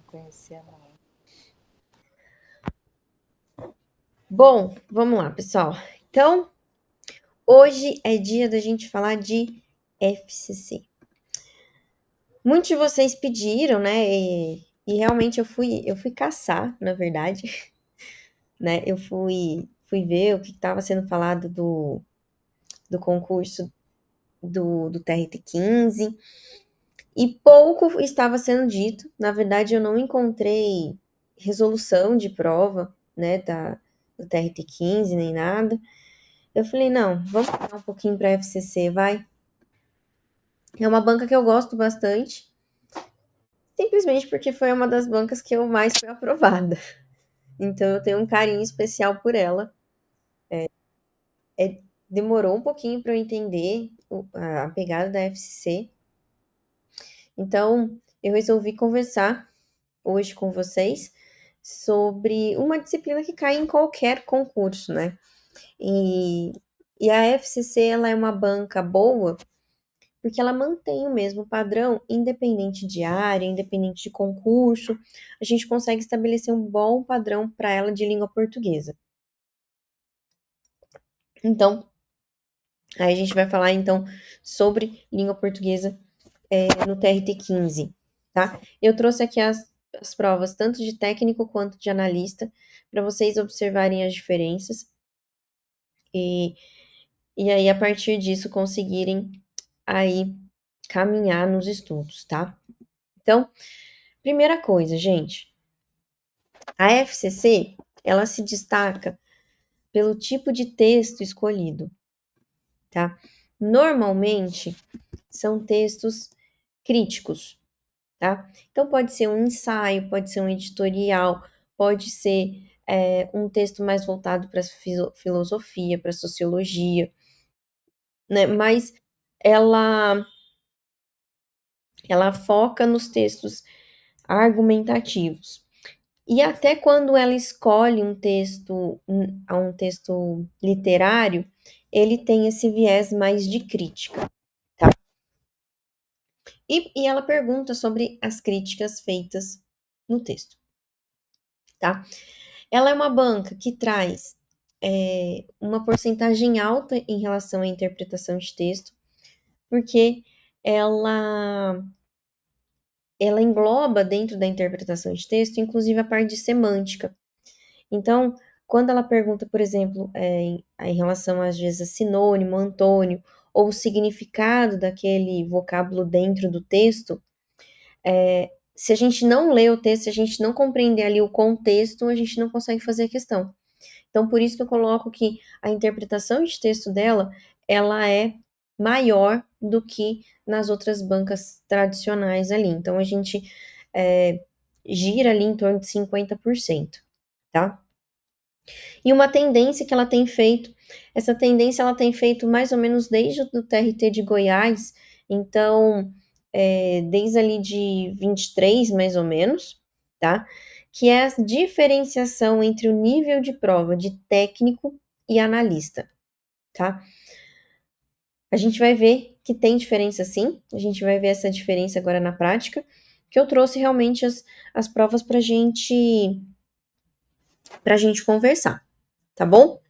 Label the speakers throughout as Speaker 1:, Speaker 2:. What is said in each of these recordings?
Speaker 1: conhecia não.
Speaker 2: Bom, vamos lá, pessoal. Então, hoje é dia da gente falar de FCC. Muitos de vocês pediram, né? E realmente eu fui caçar, na verdade, né? Eu fui ver o que estava sendo falado do concurso do TRT-15 e pouco estava sendo dito. Na verdade, eu não encontrei resolução de prova, né, do TRT-15 nem nada. Eu falei, não, vamos falar um pouquinho para a FCC, vai. É uma banca que eu gosto bastante, simplesmente porque foi uma das bancas que eu mais fui aprovada. Então eu tenho um carinho especial por ela. Demorou um pouquinho para eu entender a pegada da FCC. Então eu resolvi conversar hoje com vocês sobre uma disciplina que cai em qualquer concurso, né? E, e a FCC ela é uma banca boa porque ela mantém o mesmo padrão, independente de área, independente de concurso, a gente consegue estabelecer um bom padrão para ela de língua portuguesa. Então, aí a gente vai falar então sobre língua portuguesa no TRT-15, tá? Eu trouxe aqui as provas tanto de técnico quanto de analista, para vocês observarem as diferenças e, e aí a partir disso conseguirem aí caminhar nos estudos, tá? Então, primeira coisa, gente, a FCC, ela se destaca pelo tipo de texto escolhido, tá? Normalmente, são textos críticos, tá? Então, pode ser um ensaio, pode ser um editorial, pode ser um texto mais voltado para filosofia, para sociologia, né? Mas ela, ela foca nos textos argumentativos. E até quando ela escolhe um texto literário, ele tem esse viés mais de crítica, tá? E ela pergunta sobre as críticas feitas no texto, tá? Ela é uma banca que traz uma porcentagem alta em relação à interpretação de texto, porque ela, ela engloba dentro da interpretação de texto, inclusive a parte de semântica. Então, quando ela pergunta, por exemplo, em relação às vezes a sinônimo, antônimo, ou o significado daquele vocábulo dentro do texto, se a gente não lê o texto, se a gente não compreender ali o contexto, a gente não consegue fazer a questão. Então, por isso que eu coloco que a interpretação de texto dela, ela é maior do que nas outras bancas tradicionais ali. Então, a gente gira ali em torno de 50%, tá? E uma tendência que ela tem feito, essa tendência ela tem feito mais ou menos desde o TRT de Goiás, então, desde ali de 23, mais ou menos, tá? Que é a diferenciação entre o nível de prova de técnico e analista, tá? A gente vai ver que tem diferença sim, a gente vai ver essa diferença agora na prática, que eu trouxe realmente as provas pra gente conversar, tá bom?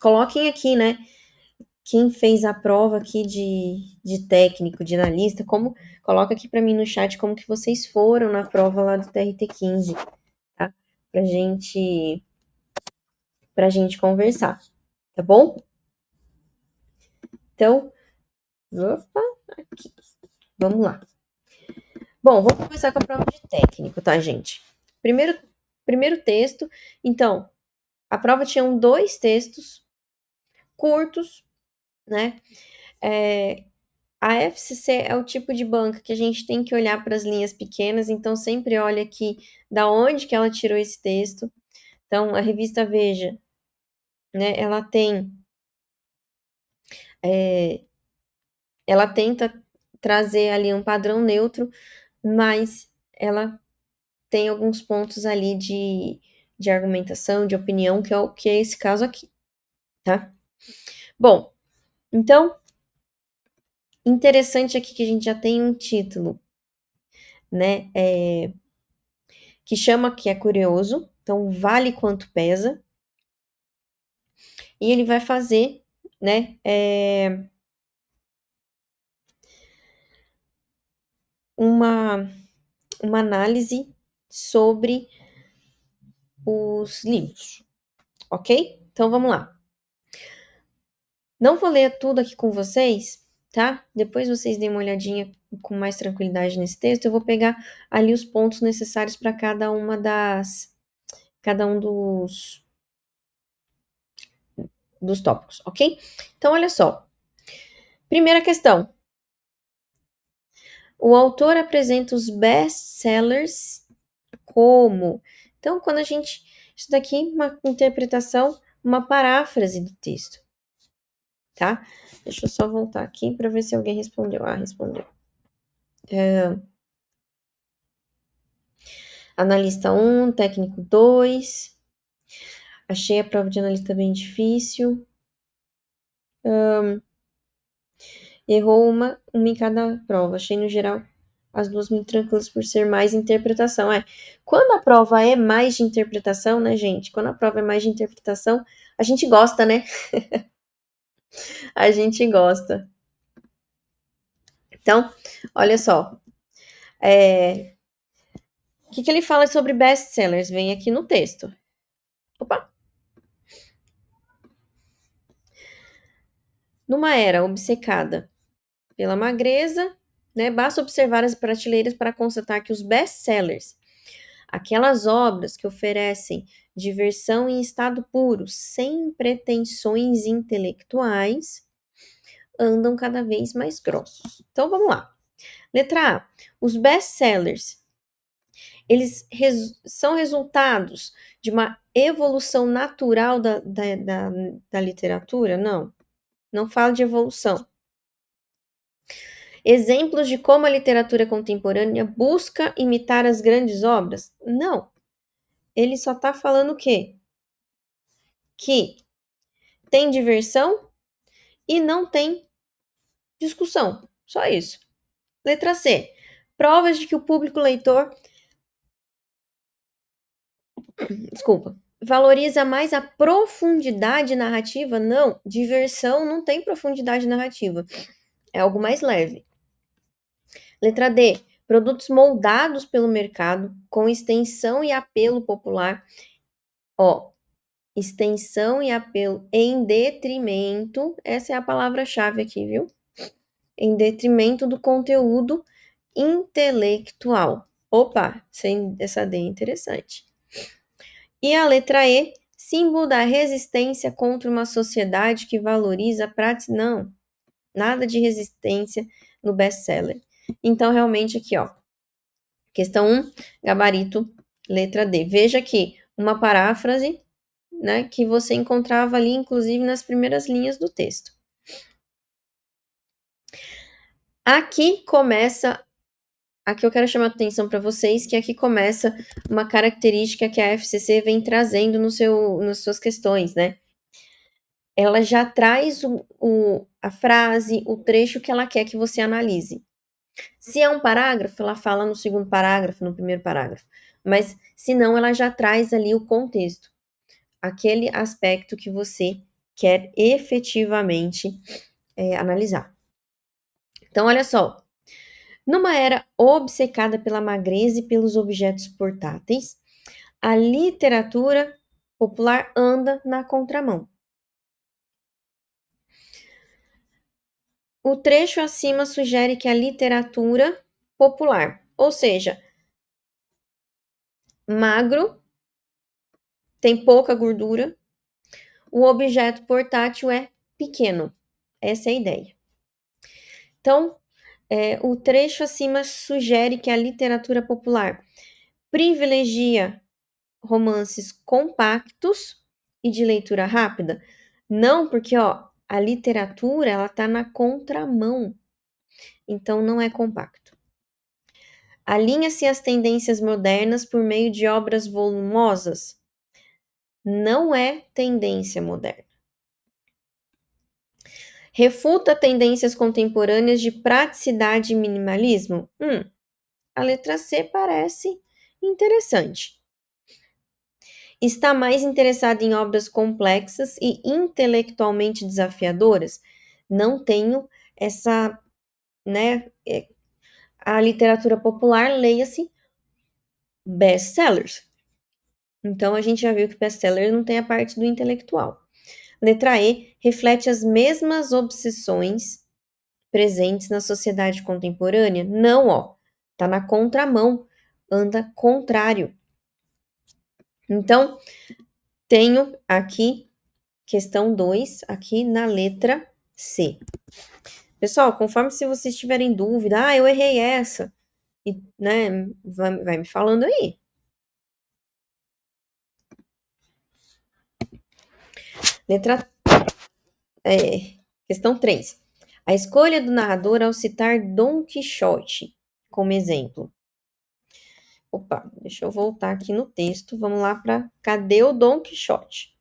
Speaker 2: Coloquem aqui, né, quem fez a prova aqui de técnico, de analista, coloca aqui para mim no chat como que vocês foram na prova lá do TRT-15, tá? Pra gente conversar, tá bom? Então, opa, aqui. Vamos lá. Bom, vamos começar com a prova de técnico, tá, gente? Primeiro texto. Então, a prova tinha dois textos curtos, né? A FCC é o tipo de banca que a gente tem que olhar para as linhas pequenas, então sempre olha aqui da onde que ela tirou esse texto. Então, a revista Veja, né, ela tenta trazer ali um padrão neutro, mas ela tem alguns pontos ali de argumentação, de opinião, que é esse caso aqui, tá? Bom, então, interessante aqui que a gente já tem um título. né? Que chama que é curioso, então vale quanto pesa. E ele vai fazer, né? Uma análise sobre os livros, ok? Então vamos lá. Não vou ler tudo aqui com vocês, tá? Depois vocês deem uma olhadinha com mais tranquilidade nesse texto. Eu vou pegar ali os pontos necessários para cada um dos tópicos, ok? Então, olha só. Primeira questão. O autor apresenta os best-sellers como? Então, quando a gente... Isso daqui é uma interpretação, uma paráfrase do texto, tá? Deixa eu só voltar aqui para ver se alguém respondeu. Ah, respondeu. Analista 1, técnico 2. Achei a prova de analista bem difícil. Errou uma em cada prova. Achei, no geral, as duas muito tranquilas por ser mais interpretação. Quando a prova é mais de interpretação, né, gente? Quando a prova é mais de interpretação, a gente gosta, né? A gente gosta. Então, olha só. O que ele fala sobre best-sellers? Vem aqui no texto. Opa! Numa era obcecada pela magreza, né? Basta observar as prateleiras para constatar que os best-sellers, aquelas obras que oferecem diversão em estado puro, sem pretensões intelectuais, andam cada vez mais grossos. Então vamos lá. Letra A. Os best-sellers, eles são resultados de uma evolução natural da literatura? Não. Não fala de evolução. Exemplos de como a literatura contemporânea busca imitar as grandes obras? Não. Ele só está falando o quê? Que tem diversão e não tem discussão. Só isso. Letra C. Provas de que o público leitor, valoriza mais a profundidade narrativa? Não. Diversão não tem profundidade narrativa. É algo mais leve. Letra D. Produtos moldados pelo mercado, com extensão e apelo popular. Extensão e apelo em detrimento, essa é a palavra-chave aqui, viu? Em detrimento do conteúdo intelectual. Opa, essa D é interessante. E a letra E, símbolo da resistência contra uma sociedade que valoriza a prática. Não, nada de resistência no best-seller. Então, realmente aqui, ó, questão 1, gabarito, letra D. Veja aqui, uma paráfrase, né, que você encontrava ali, inclusive, nas primeiras linhas do texto. Aqui eu quero chamar a atenção para vocês, que aqui começa uma característica que a FCC vem trazendo nas suas questões, né? Ela já traz a frase, o trecho que ela quer que você analise. Se é um parágrafo, ela fala no segundo parágrafo, no primeiro parágrafo. Mas, se não, ela já traz ali o contexto. Aquele aspecto que você quer efetivamente analisar. Então, olha só. Numa era obcecada pela magreza e pelos objetos portáteis, a literatura popular anda na contramão. O trecho acima sugere que a literatura popular, ou seja, magro, tem pouca gordura, o objeto portátil é pequeno. Essa é a ideia. Então, o trecho acima sugere que a literatura popular privilegia romances compactos e de leitura rápida? Não, porque a literatura ela tá na contramão. Então não é compacto. Alinha-se às tendências modernas por meio de obras volumosas? Não é tendência moderna. Refuta tendências contemporâneas de praticidade e minimalismo? a letra C parece interessante. Está mais interessado em obras complexas e intelectualmente desafiadoras? Não tenho essa, né? A literatura popular, leia-se best-sellers. Então, a gente já viu que best-seller não tem a parte do intelectual. Letra E, reflete as mesmas obsessões presentes na sociedade contemporânea? Não, ó. Tá na contramão, anda contrário. Então, tenho aqui questão 2, aqui na letra C. Pessoal, conforme se vocês tiverem dúvida, eu errei essa, e, né, vai me falando aí. Questão 3. A escolha do narrador ao citar Dom Quixote como exemplo. Opa, deixa eu voltar aqui no texto. Vamos lá para cadê o Dom Quixote?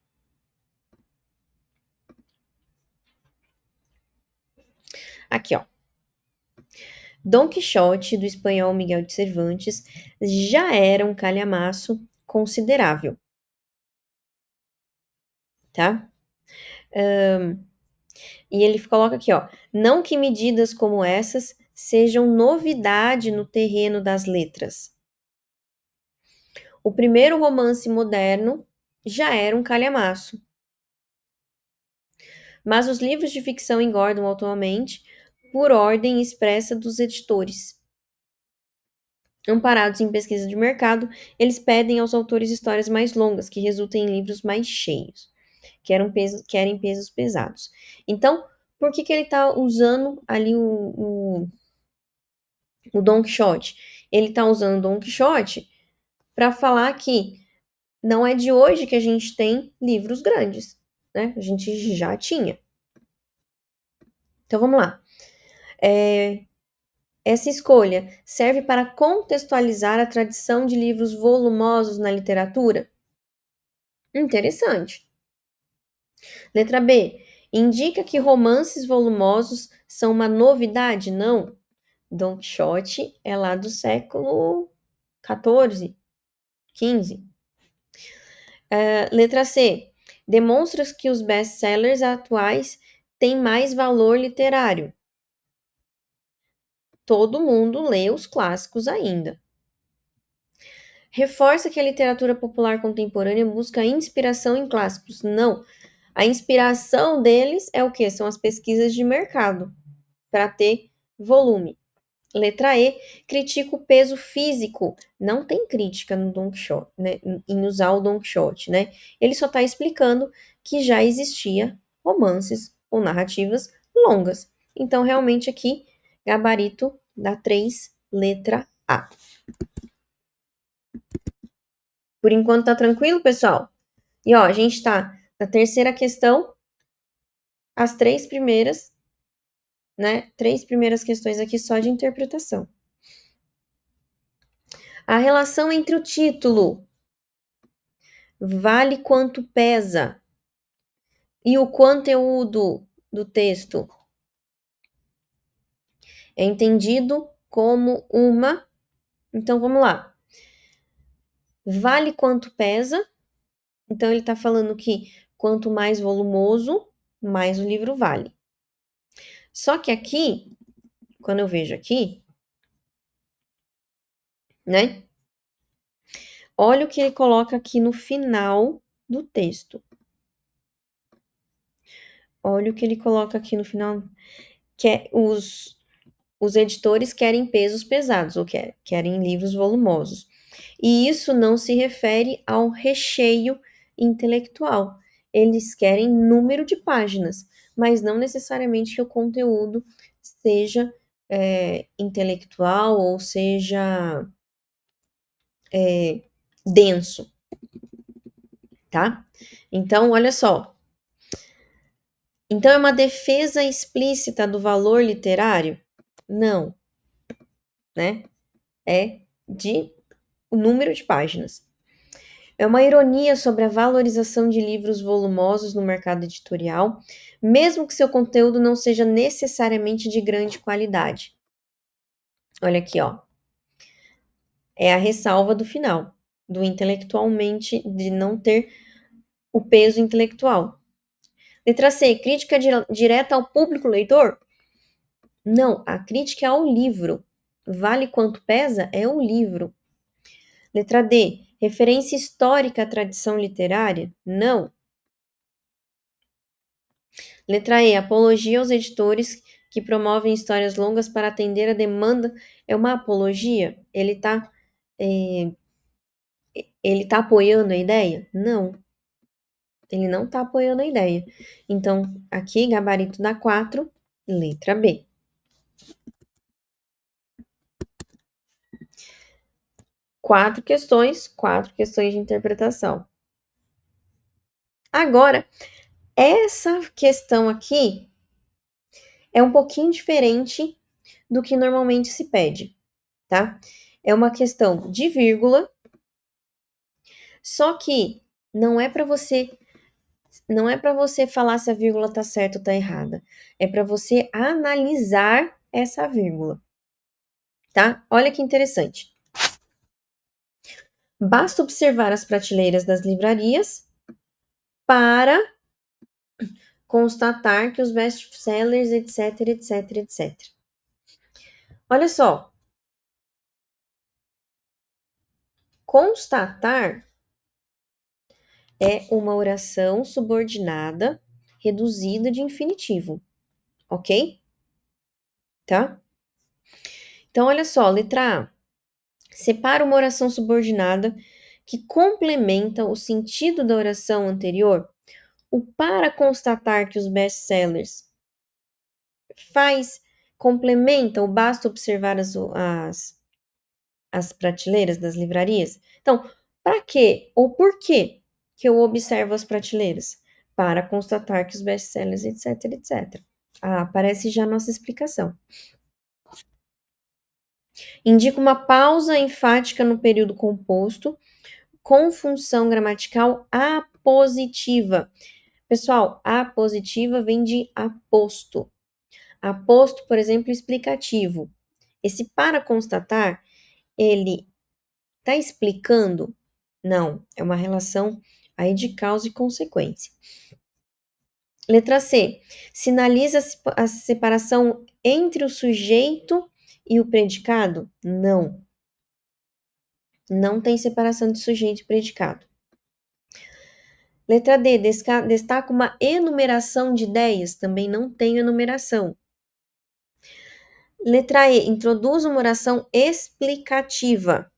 Speaker 2: Aqui, ó. Dom Quixote, do espanhol Miguel de Cervantes, já era um calhamaço considerável, tá? E ele coloca aqui, ó. Não que medidas como essas sejam novidade no terreno das letras. O primeiro romance moderno já era um calhamaço. Mas os livros de ficção engordam atualmente por ordem expressa dos editores. Amparados em pesquisa de mercado, eles pedem aos autores histórias mais longas, que resultem em livros mais cheios, querem pesos pesados. Então, por que ele está usando ali o Don Quixote? Ele está usando o Don Quixote para falar que não é de hoje que a gente tem livros grandes, né? A gente já tinha. Então, vamos lá. Essa escolha serve para contextualizar a tradição de livros volumosos na literatura? Interessante. Letra B. Indica que romances volumosos são uma novidade? Não. Don Quixote é lá do século XIV, XV. Letra C. Demonstra que os best-sellers atuais têm mais valor literário. Todo mundo lê os clássicos ainda. Reforça que a literatura popular contemporânea busca inspiração em clássicos. Não. A inspiração deles é o quê? São as pesquisas de mercado, para ter volume. Letra E, critica o peso físico. Não tem crítica no Don Quixote, né, em usar o Don Quixote, né? Ele só está explicando que já existia romances ou narrativas longas. Então, realmente aqui, gabarito da 3, letra A. Por enquanto tá tranquilo, pessoal? E ó, a gente tá na terceira questão, as 3 primeiras, né? 3 primeiras questões aqui só de interpretação. A relação entre o título vale quanto pesa e o conteúdo do texto é entendido como uma. Então vamos lá. Vale quanto pesa. Então ele está falando que quanto mais volumoso, mais o livro vale. Só que aqui, quando eu vejo aqui, né? Olha o que ele coloca aqui no final do texto. Olha o que ele coloca aqui no final. Que os editores querem pesos pesados, ou querem livros volumosos. E isso não se refere ao recheio intelectual. Eles querem número de páginas, mas não necessariamente que o conteúdo seja intelectual ou seja denso, tá? Então, olha só. Então, é uma defesa explícita do valor literário? Não, né? É de número de páginas. É uma ironia sobre a valorização de livros volumosos no mercado editorial, mesmo que seu conteúdo não seja necessariamente de grande qualidade. Olha aqui, ó. É a ressalva do final, do intelectualmente, de não ter o peso intelectual. Letra C, crítica direta ao público leitor? Não, a crítica é ao livro. Vale quanto pesa é o livro. Letra D, referência histórica à tradição literária? Não. Letra E, apologia aos editores que promovem histórias longas para atender a demanda. É uma apologia? Ele tá apoiando a ideia? Não, ele não tá apoiando a ideia. Então, aqui, gabarito da 4, letra B. Quatro questões de interpretação. Agora, essa questão aqui é um pouquinho diferente do que normalmente se pede, tá? É uma questão de vírgula, só que não é para você falar se a vírgula tá certa ou tá errada. É para você analisar essa vírgula, tá? Olha que interessante. Basta observar as prateleiras das livrarias para constatar que os best-sellers, etc, etc, etc. Olha só. Constatar é uma oração subordinada reduzida de infinitivo, ok? Tá? Então, olha só, letra A. Separa uma oração subordinada que complementa o sentido da oração anterior. O para constatar que os best-sellers complementa o basta observar as prateleiras das livrarias. Então, para quê ou por quê que eu observo as prateleiras? Para constatar que os best-sellers, etc, etc. Ah, aparece já a nossa explicação. Indica uma pausa enfática no período composto com função gramatical apositiva. Pessoal, apositiva vem de aposto. Aposto, por exemplo, explicativo. Esse para constatar, ele está explicando? Não, é uma relação aí de causa e consequência. Letra C. Sinaliza a separação entre o sujeito e o predicado? Não. Não tem separação de sujeito e predicado. Letra D. Destaca uma enumeração de ideias? Também não tem enumeração. Letra E. Introduz uma oração explicativa,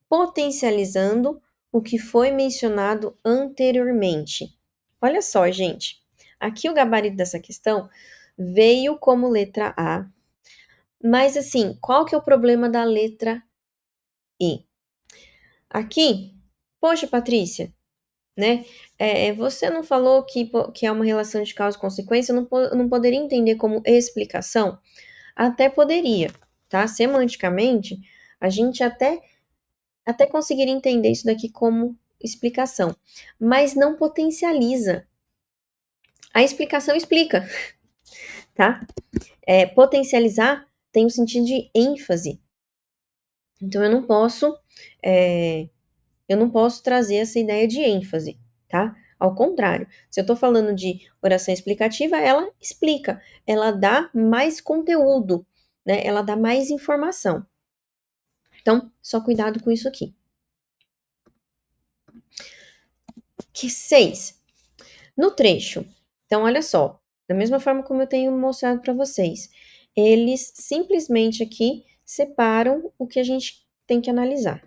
Speaker 2: potencializando o que foi mencionado anteriormente. Olha só, gente. Aqui o gabarito dessa questão veio como letra A, mas assim, qual que é o problema da letra E? Aqui, poxa, Patrícia, né? Você não falou que é uma relação de causa e consequência, eu não poderia entender como explicação? Até poderia, tá? Semanticamente, a gente até conseguiria entender isso daqui como explicação, mas não potencializa. A explicação explica, tá? Potencializar tem o sentido de ênfase. Então, eu não posso trazer essa ideia de ênfase, tá? Ao contrário, se eu tô falando de oração explicativa, ela explica, ela dá mais conteúdo, né? Ela dá mais informação. Então, só cuidado com isso aqui. Que 6. No trecho. Então, olha só, da mesma forma como eu tenho mostrado para vocês, eles simplesmente aqui separam o que a gente tem que analisar.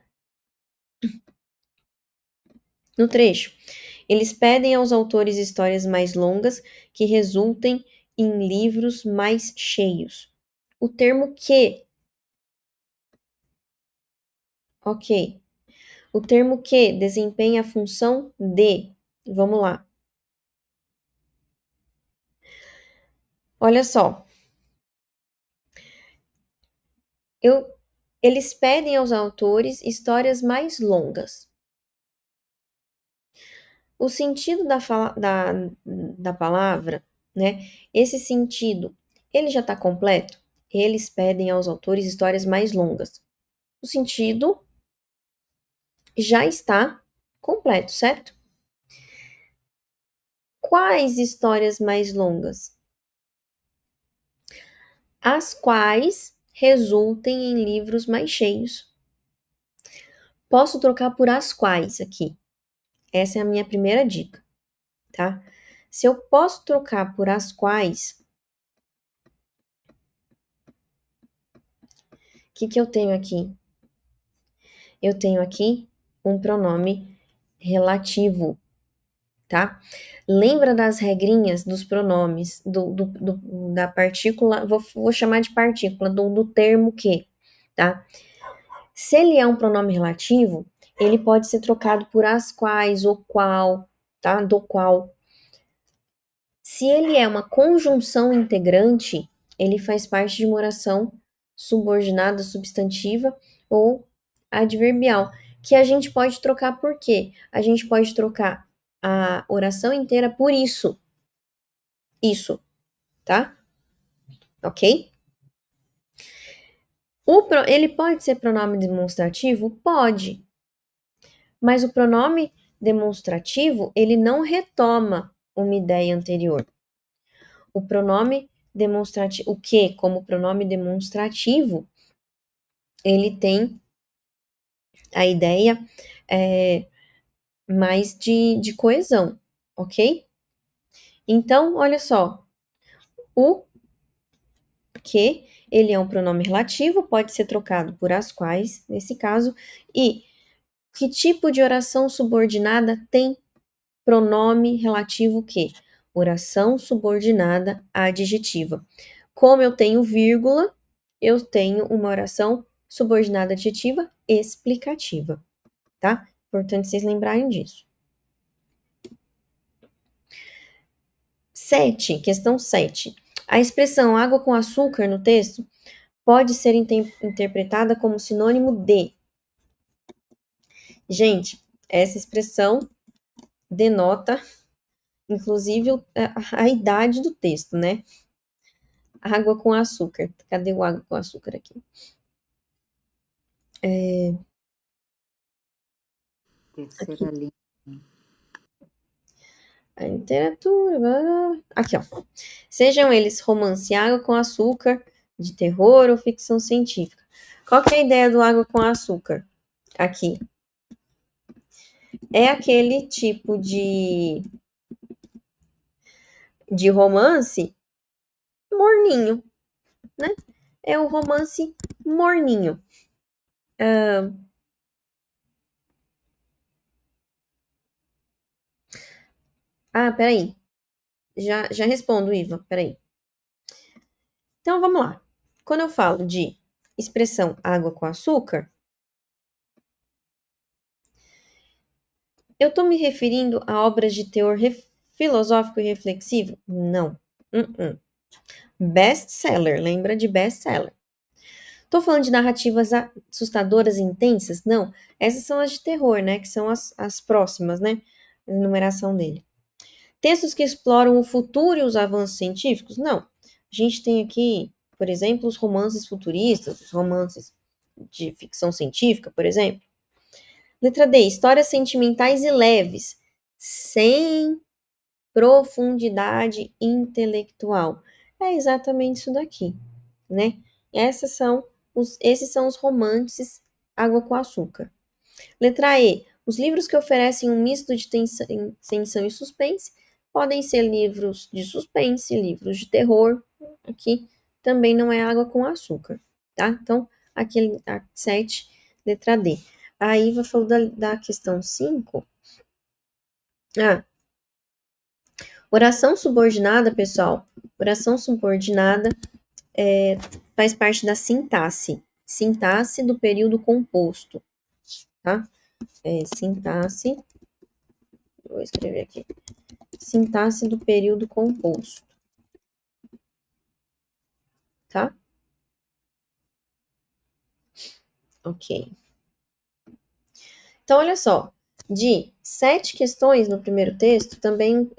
Speaker 2: No trecho, eles pedem aos autores histórias mais longas que resultem em livros mais cheios. O termo que. Ok. O termo que desempenha a função de. Vamos lá. Olha só. Eles pedem aos autores histórias mais longas. O sentido da palavra, né? Esse sentido, ele já está completo? Eles pedem aos autores histórias mais longas. o sentido já está completo, certo? Quais histórias mais longas? As quais resultem em livros mais cheios. Posso trocar por as quais aqui. Essa é a minha primeira dica, tá? Se eu posso trocar por as quais, o que eu tenho aqui? Eu tenho aqui um pronome relativo, tá? Lembra das regrinhas dos pronomes, da partícula, vou chamar de partícula, do termo que, tá? Se ele é um pronome relativo, ele pode ser trocado por as quais, o qual, tá? Do qual. Se ele é uma conjunção integrante, ele faz parte de uma oração subordinada substantiva ou adverbial, que a gente pode trocar por quê? A gente pode trocar a oração inteira por isso. Isso, tá? Ok? Ele pode ser pronome demonstrativo? Pode. Mas o pronome demonstrativo, ele não retoma uma ideia anterior. O pronome demonstrativo, o que, como pronome demonstrativo, ele tem a ideia mais de coesão, ok? Então, olha só, o que, ele é um pronome relativo, pode ser trocado por as quais, nesse caso, e que tipo de oração subordinada tem pronome relativo que? Oração subordinada adjetiva. Como eu tenho vírgula, eu tenho uma oração subordinada adjetiva explicativa, tá? Importante vocês lembrarem disso. 7, questão 7. A expressão água com açúcar no texto pode ser interpretada como sinônimo de. Gente, essa expressão denota, inclusive, a idade do texto, né? Água com açúcar. Cadê o água com açúcar aqui?
Speaker 1: Terceira linha.
Speaker 2: A literatura. Blá, blá. Aqui, ó. Sejam eles romance água com açúcar, de terror ou ficção científica. Qual que é a ideia do água com açúcar? Aqui. É aquele tipo de romance morninho, né? É o romance morninho. Peraí. Já respondo, Iva, peraí. Então, vamos lá. Quando eu falo de expressão água com açúcar, eu estou me referindo a obras de teor filosófico e reflexivo? Não. Best-seller, lembra de best-seller. Estou falando de narrativas assustadoras e intensas? Não. Essas são as de terror, né? Que são as próximas, né? A enumeração dele. Textos que exploram o futuro e os avanços científicos? Não. A gente tem aqui, por exemplo, os romances futuristas, os romances de ficção científica, por exemplo. Letra D, histórias sentimentais e leves, sem profundidade intelectual. É exatamente isso daqui, né? Esses são os romances água com açúcar. Letra E, os livros que oferecem um misto de tensão e suspense podem ser livros de suspense, livros de terror. Aqui também não é água com açúcar, tá? Então, aqui a 7, letra D. A Iva falou da questão 5. Oração subordinada, pessoal. Oração subordinada faz parte da sintaxe. Sintaxe do período composto, tá? Sintaxe. Vou escrever aqui. Sintaxe do período composto. Tá? Ok. Então, olha só. De 7 questões no primeiro texto, também,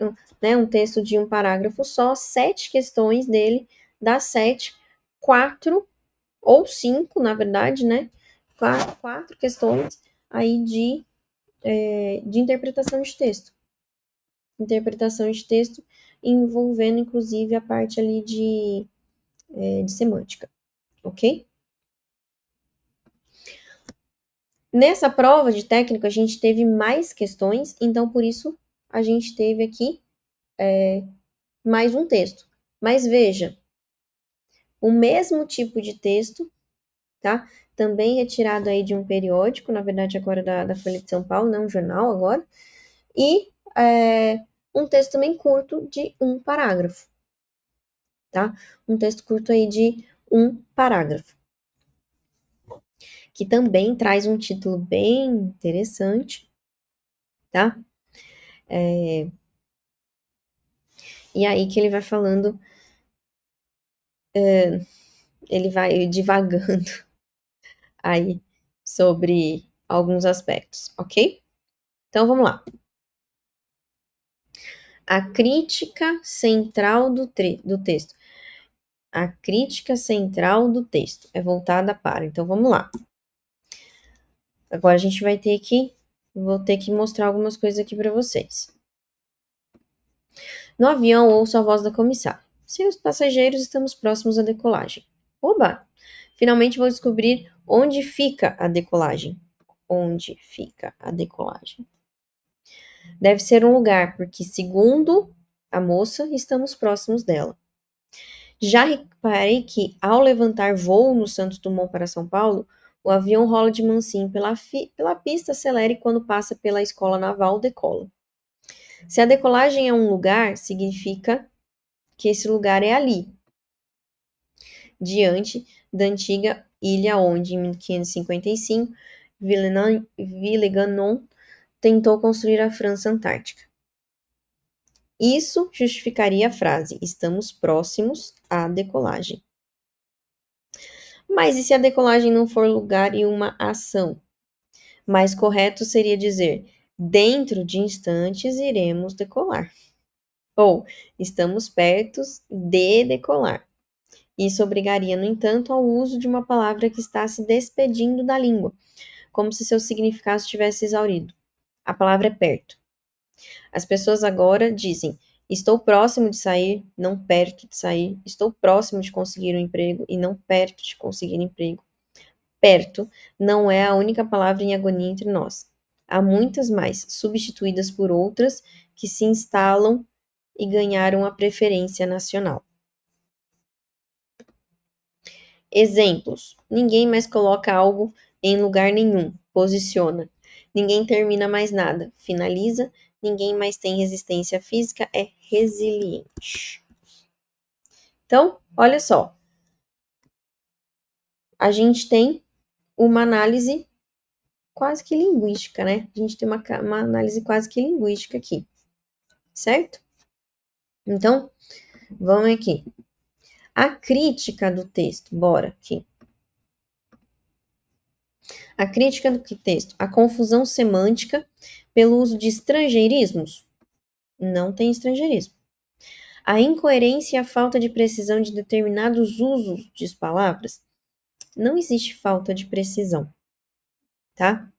Speaker 2: né, um texto de um parágrafo só, 7 questões dele, das 7, 4 ou 5, na verdade, né, quatro questões aí de interpretação de texto. Interpretação de texto envolvendo, inclusive, a parte ali de semântica, ok? Nessa prova de técnico, a gente teve mais questões, então, por isso, a gente teve aqui mais um texto. Mas veja, o mesmo tipo de texto, tá? Também retirado aí de um periódico, na verdade, agora da Folha de São Paulo, não um jornal agora, e um texto também curto de um parágrafo, tá? Um texto curto aí de um parágrafo, que também traz um título bem interessante, tá? E aí que ele vai falando, ele vai divagando aí sobre alguns aspectos, ok? Então vamos lá. A crítica central do texto. A crítica central do texto é voltada para. Então vamos lá. Agora a gente vai ter que. Vou ter que mostrar algumas coisas aqui para vocês. No avião, ouço a voz da comissária. Senhores passageiros, estamos próximos à decolagem. Oba! Finalmente vou descobrir onde fica a decolagem. Onde fica a decolagem? Deve ser um lugar, porque, segundo a moça, estamos próximos dela. Já reparei que, ao levantar voo no Santos Dumont para São Paulo, o avião rola de mansinho pela pista, acelera e quando passa pela escola naval, decola. Se a decolagem é um lugar, significa que esse lugar é ali, diante da antiga ilha onde, em 1555, Villegagnon tentou construir a França Antártica. Isso justificaria a frase: estamos próximos à decolagem. Mas e se a decolagem não for lugar e uma ação? Mais correto seria dizer: dentro de instantes iremos decolar. Ou estamos perto de decolar. Isso obrigaria, no entanto, ao uso de uma palavra que está se despedindo da língua, como se seu significado estivesse exaurido. A palavra é perto. As pessoas agora dizem: estou próximo de sair, não perto de sair. Estou próximo de conseguir um emprego e não perto de conseguir emprego. Perto não é a única palavra em agonia entre nós. Há muitas mais, substituídas por outras que se instalam e ganharam a preferência nacional. Exemplos: ninguém mais coloca algo em lugar nenhum, posiciona. Ninguém termina mais nada, finaliza. Ninguém mais tem resistência física, é resiliente. Então, olha só. A gente tem uma análise quase que linguística, né? A gente tem uma análise quase que linguística aqui, certo? Então, vamos aqui. A crítica do texto, bora aqui. A crítica do texto, a confusão semântica pelo uso de estrangeirismos. Não tem estrangeirismo. A incoerência e a falta de precisão de determinados usos de palavras. Não existe falta de precisão, tá?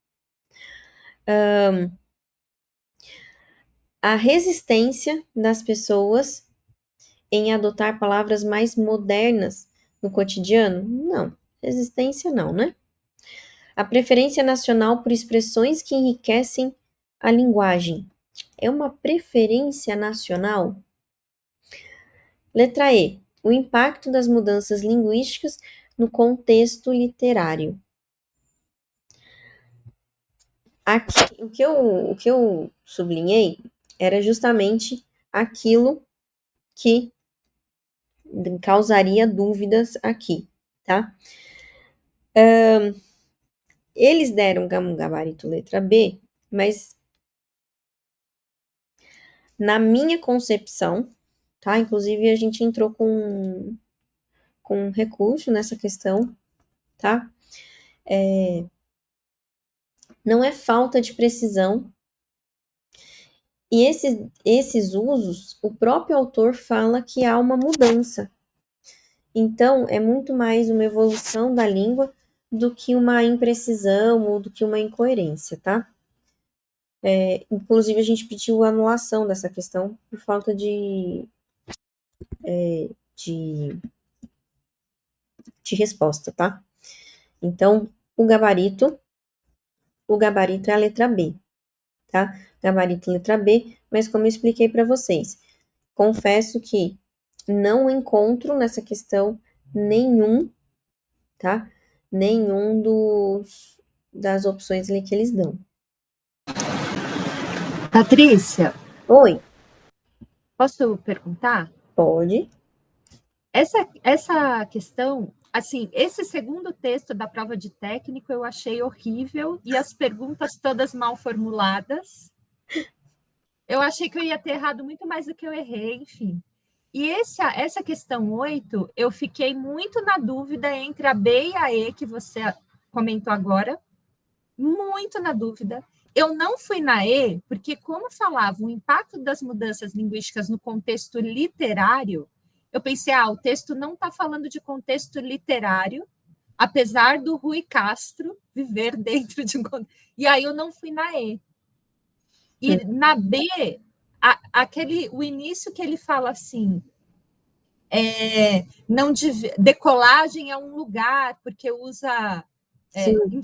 Speaker 2: A resistência das pessoas em adotar palavras mais modernas no cotidiano? Não, resistência não, né? A preferência nacional por expressões que enriquecem a linguagem. É uma preferência nacional? Letra E. O impacto das mudanças linguísticas no contexto literário. Aqui, o que eu sublinhei era justamente aquilo que causaria dúvidas aqui, tá? Eles deram um gabarito letra B, mas na minha concepção, tá? Inclusive a gente entrou com um recurso nessa questão, tá? Não é falta de precisão. E esses usos, o próprio autor fala que há uma mudança. Então, é muito mais uma evolução da língua do que uma imprecisão ou do que uma incoerência, tá? Inclusive, a gente pediu anulação dessa questão por falta de, de resposta, tá? Então, o gabarito é a letra B, tá? Gabarito letra B, mas como eu expliquei para vocês, confesso que não encontro nessa questão nenhum, tá? Nenhum das opções ali que eles dão.
Speaker 3: Patrícia,
Speaker 2: Oi,
Speaker 3: posso perguntar?
Speaker 2: pode.
Speaker 3: Essa questão, assim, esse segundo texto da prova de técnico eu achei horrível e as perguntas todas mal formuladas. Eu achei que eu ia ter errado muito mais do que eu errei, enfim. E essa questão 8, eu fiquei muito na dúvida entre a B e a E, que você comentou agora, muito na dúvida. Eu não fui na E, porque como falava o impacto das mudanças linguísticas no contexto literário, eu pensei, o texto não está falando de contexto literário, apesar do Rui Castro viver dentro de um contexto. E aí eu não fui na E. E na B, o início que ele fala assim, não decolagem é um lugar, porque usa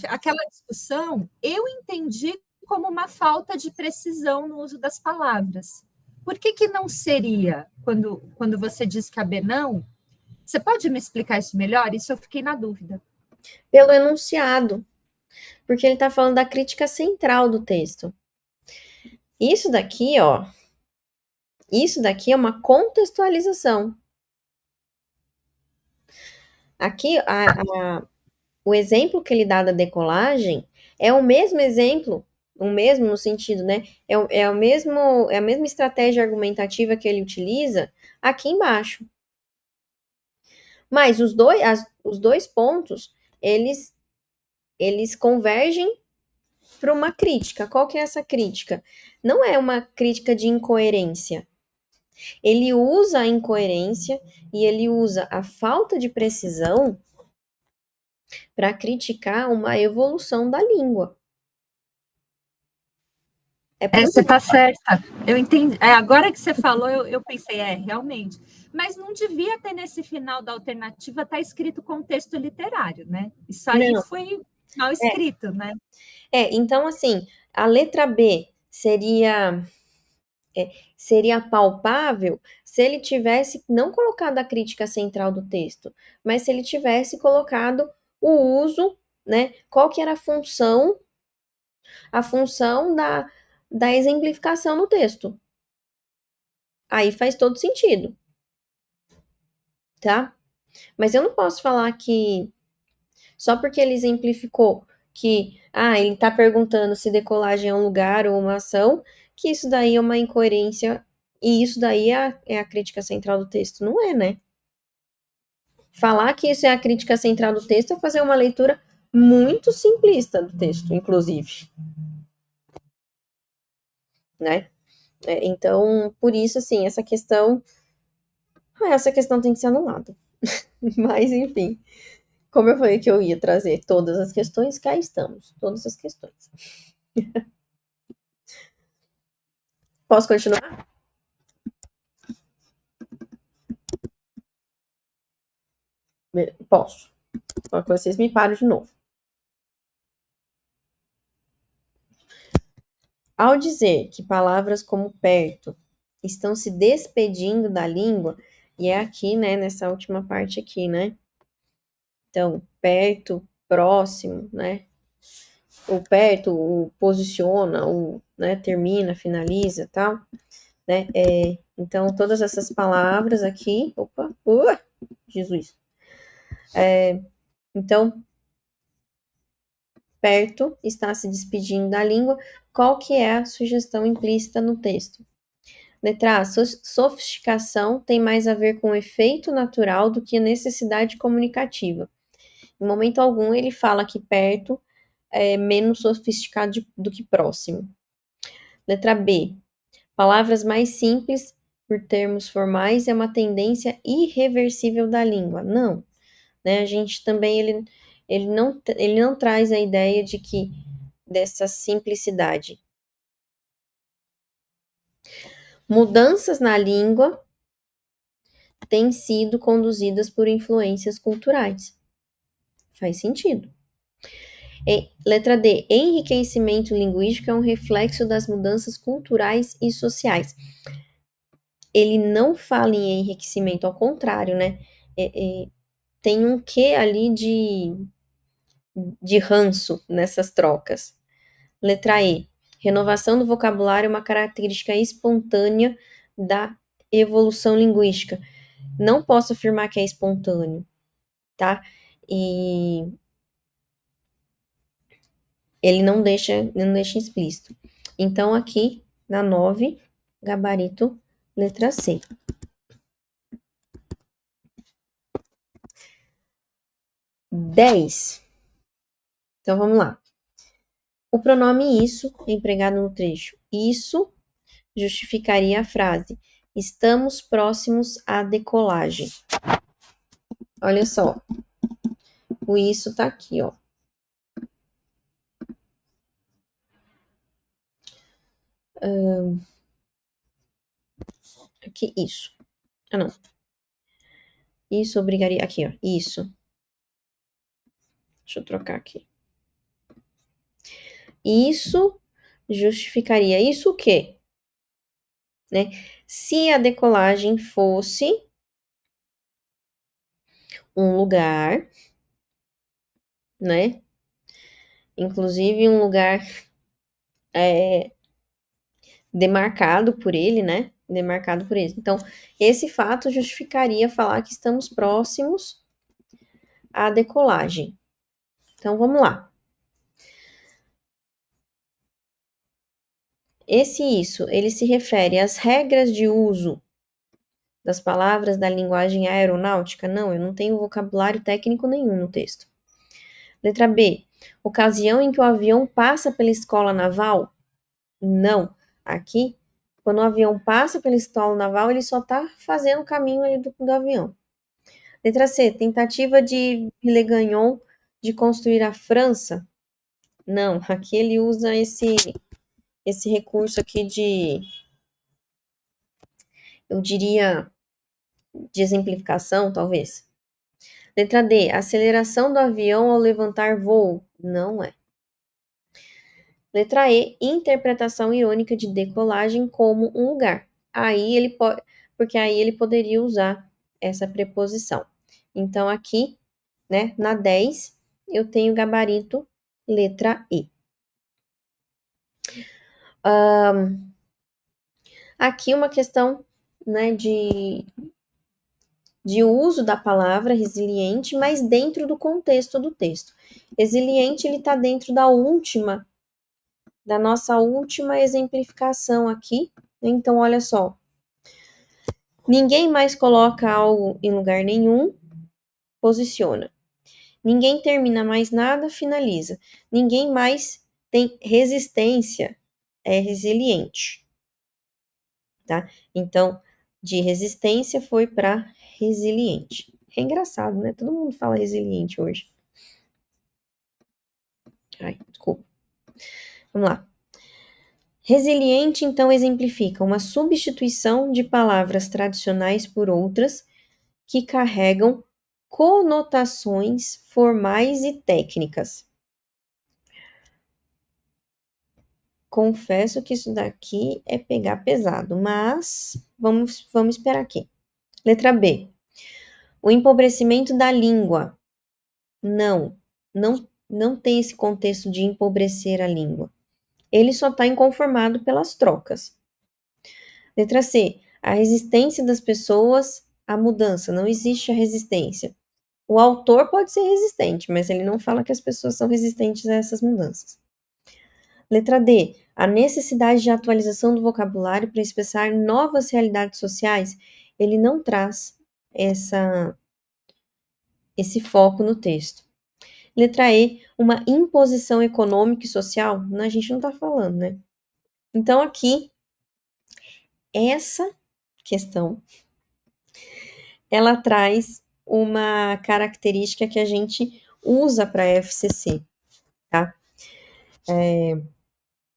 Speaker 3: aquela discussão, eu entendi como uma falta de precisão no uso das palavras. Por que não seria, quando você diz que a B não? Você pode me explicar isso melhor? Isso eu fiquei na dúvida.
Speaker 2: Pelo enunciado, porque ele está falando da crítica central do texto. Isso daqui é uma contextualização. Aqui, o exemplo que ele dá da decolagem é o mesmo exemplo, o mesmo no sentido, né? É a mesma estratégia argumentativa que ele utiliza aqui embaixo. Mas os dois pontos, eles convergem para uma crítica. Qual que é essa crítica? Não é uma crítica de incoerência. Ele usa a incoerência e ele usa a falta de precisão para criticar uma evolução da língua.
Speaker 3: Você está certa. Eu entendi. Agora que você falou, eu pensei, realmente. Mas não devia ter nesse final da alternativa estar escrito contexto literário, né? Isso aí foi mal escrito, né?
Speaker 2: Então, assim, a letra B seria palpável se ele tivesse não colocado a crítica central do texto, mas se ele tivesse colocado o uso, né? Qual que era a função da exemplificação no texto. Aí faz todo sentido, tá? Mas eu não posso falar que só porque ele exemplificou que, ele tá perguntando se decolagem é um lugar ou uma ação, que isso daí é uma incoerência, e isso daí é a crítica central do texto. Não é, né? Falar que isso é a crítica central do texto é fazer uma leitura muito simplista do texto, inclusive. Né? Então, por isso, assim, essa questão tem que ser anulada. Mas, enfim, como eu falei que eu ia trazer todas as questões, cá estamos, todas as questões. Posso continuar? Posso. Só que vocês me param de novo. Ao dizer que palavras como perto estão se despedindo da língua, e é aqui, né, nessa última parte aqui, né? Então, perto, próximo, né? O perto, o posiciona, o, né, termina, finaliza, tal, né? Então, todas essas palavras aqui, Jesus. Então, perto está se despedindo da língua. Qual que é a sugestão implícita no texto? Letra A, sofisticação tem mais a ver com efeito natural do que necessidade comunicativa. Em momento algum ele fala que perto é menos sofisticado do que próximo. Letra B, palavras mais simples por termos formais é uma tendência irreversível da língua. Não, né? A gente também, ele não traz a ideia dessa simplicidade. Mudanças na língua têm sido conduzidas por influências culturais. Faz sentido. Letra D. Enriquecimento linguístico é um reflexo das mudanças culturais e sociais. Ele não fala em enriquecimento, ao contrário, né? Tem um quê ali de ranço nessas trocas. Letra E. Renovação do vocabulário é uma característica espontânea da evolução linguística. Não posso afirmar que é espontâneo, tá? E ele não deixa explícito. Então, aqui, na 9, gabarito, letra C. 10. Então, vamos lá. O pronome isso, empregado no trecho isso, justificaria a frase estamos próximos à decolagem. Olha só. O isso tá aqui, ó. Aqui, isso. Ah, não. Isso obrigaria... Aqui, ó. Isso. Deixa eu trocar aqui. Isso justificaria... Isso o quê? Né? Se a decolagem fosse um lugar, né? Inclusive um lugar demarcado por ele, né? Demarcado por ele. Então, esse fato justificaria falar que estamos próximos à decolagem. Então, vamos lá. Isso, ele se refere às regras de uso das palavras da linguagem aeronáutica? Não, eu não tenho vocabulário técnico nenhum no texto. Letra B. Ocasião em que o avião passa pela escola naval? Não. Aqui, quando o avião passa pela escola naval, ele só está fazendo o caminho ali do avião. Letra C. Tentativa de Villegagnon de construir a França? Não. Aqui ele usa esse recurso aqui eu diria, de exemplificação, talvez. Letra D. Aceleração do avião ao levantar voo? Não é. Letra E. Interpretação irônica de decolagem como um lugar. Porque aí ele poderia usar essa preposição. Então, aqui, né, na 10, eu tenho gabarito letra E. Aqui uma questão, né, de uso da palavra resiliente, mas dentro do contexto do texto. Resiliente, ele está dentro da nossa última exemplificação aqui. Então, olha só. Ninguém mais coloca algo em lugar nenhum, posiciona. Ninguém termina mais nada, finaliza. Ninguém mais tem resistência, é resiliente. Tá? Então, de resistência foi para resiliente. É engraçado, né? Todo mundo fala resiliente hoje. Ai, desculpa. Vamos lá. Resiliente, então, exemplifica uma substituição de palavras tradicionais por outras que carregam conotações formais e técnicas. Confesso que isso daqui é pegar pesado, mas vamos esperar aqui. Letra B. O empobrecimento da língua. Não tem esse contexto de empobrecer a língua. Ele só está inconformado pelas trocas. Letra C. A resistência das pessoas à mudança. Não existe a resistência. O autor pode ser resistente, mas ele não fala que as pessoas são resistentes a essas mudanças. Letra D. A necessidade de atualização do vocabulário para expressar novas realidades sociais. Ele não traz esse foco no texto. Letra E. Uma imposição econômica e social. Não, a gente não está falando, né? Então, aqui, essa questão, ela traz uma característica que a gente usa para FCC, tá?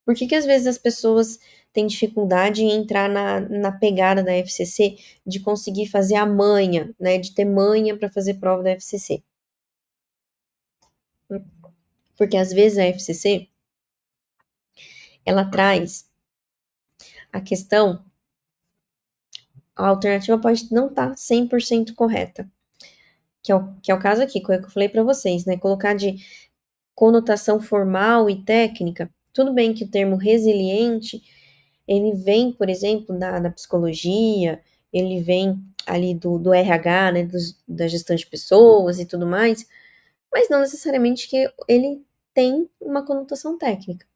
Speaker 2: Por que às vezes as pessoas têm dificuldade em entrar na pegada da FCC, de conseguir fazer a manha, né, de ter manha para fazer prova da FCC? Porque às vezes a FCC, ela traz a questão, a alternativa pode não estar 100% correta, que é o caso aqui, que eu falei para vocês, né, colocar de conotação formal e técnica. Tudo bem que o termo resiliente, ele vem, por exemplo, da psicologia, ele vem ali do RH, né, da gestão de pessoas e tudo mais, mas não necessariamente que ele tem uma conotação técnica.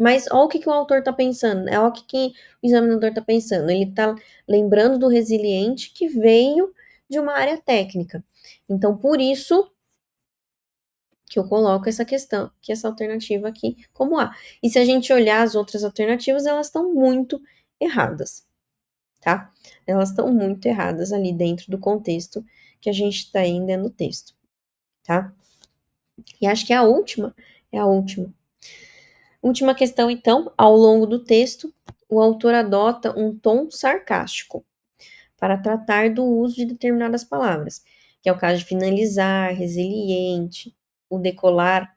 Speaker 2: Mas olha o que o autor está pensando, olha o que o examinador está pensando. Ele está lembrando do resiliente que veio de uma área técnica. Então, por isso que eu coloco essa questão, que essa alternativa aqui como A. E se a gente olhar as outras alternativas, elas estão muito erradas, tá? Elas estão muito erradas ali dentro do contexto que a gente está ainda no texto, tá? E acho que a última é a última. Última questão, então, ao longo do texto, o autor adota um tom sarcástico para tratar do uso de determinadas palavras, que é o caso de finalizar, resiliente, o decolagem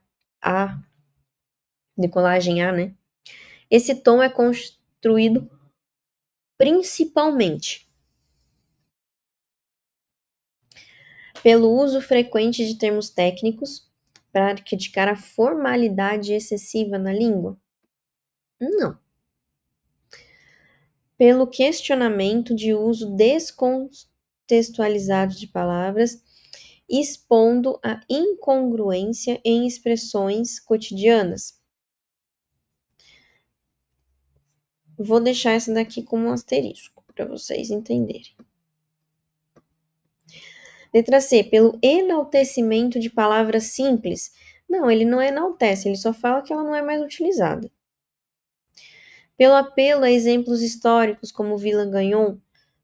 Speaker 2: A, né? Esse tom é construído principalmente pelo uso frequente de termos técnicos para criticar a formalidade excessiva na língua? Não. Pelo questionamento de uso descontextualizado de palavras, expondo a incongruência em expressões cotidianas. Vou deixar essa daqui como um asterisco, para vocês entenderem. Letra C, pelo enaltecimento de palavras simples. Não, ele não enaltece, ele só fala que ela não é mais utilizada. Pelo apelo a exemplos históricos como Vila Gagnon,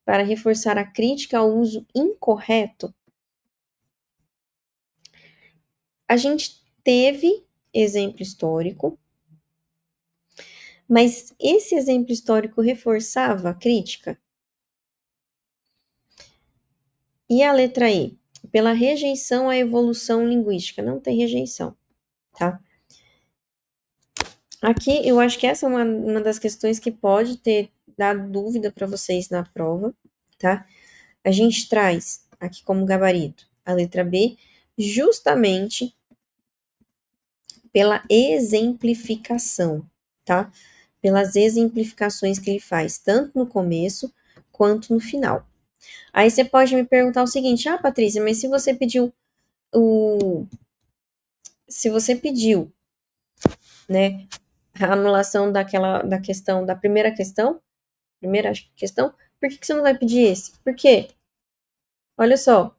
Speaker 2: para reforçar a crítica ao uso incorreto. A gente teve exemplo histórico, mas esse exemplo histórico reforçava a crítica? E a letra E? Pela rejeição à evolução linguística. Não tem rejeição, tá? Aqui, eu acho que essa é uma das questões que pode ter dado dúvida para vocês na prova, tá? A gente traz aqui como gabarito a letra B, justamente pela exemplificação, tá? Pelas exemplificações que ele faz, tanto no começo quanto no final. Aí você pode me perguntar o seguinte: Patrícia, mas se você pediu né, a anulação da primeira questão, por que você não vai pedir esse? Por quê? Olha só,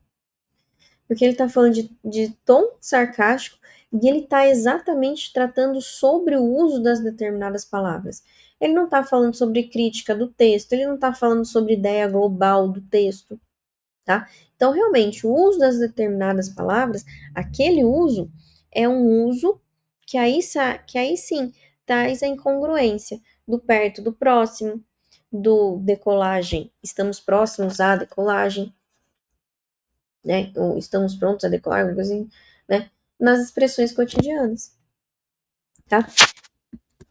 Speaker 2: porque ele está falando de tom sarcástico e ele está exatamente tratando sobre o uso das determinadas palavras. Ele não está falando sobre crítica do texto, ele não está falando sobre ideia global do texto, tá? Então, realmente, o uso das determinadas palavras, aquele uso é um uso que aí sim traz a incongruência do perto, do próximo, do decolagem, estamos próximos à decolagem, né? Ou estamos prontos a decolar, alguma coisa assim, né? Nas expressões cotidianas, tá?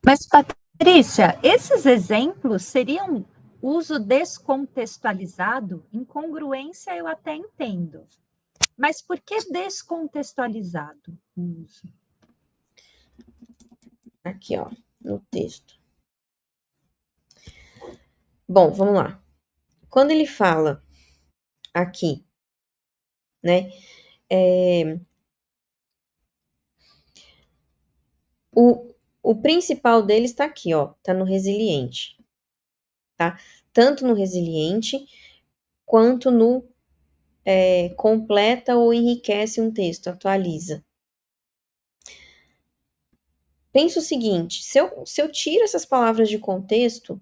Speaker 3: Mas, Patrícia, esses exemplos seriam uso descontextualizado? Incongruência eu até entendo. Mas por que descontextualizado o uso?
Speaker 2: Aqui, ó, no texto. Bom, vamos lá. Quando ele fala aqui, né, o principal dele está aqui, ó, tá no resiliente, tá? Tanto no resiliente quanto no completa ou enriquece um texto, atualiza. Pensa o seguinte, se eu tiro essas palavras de contexto,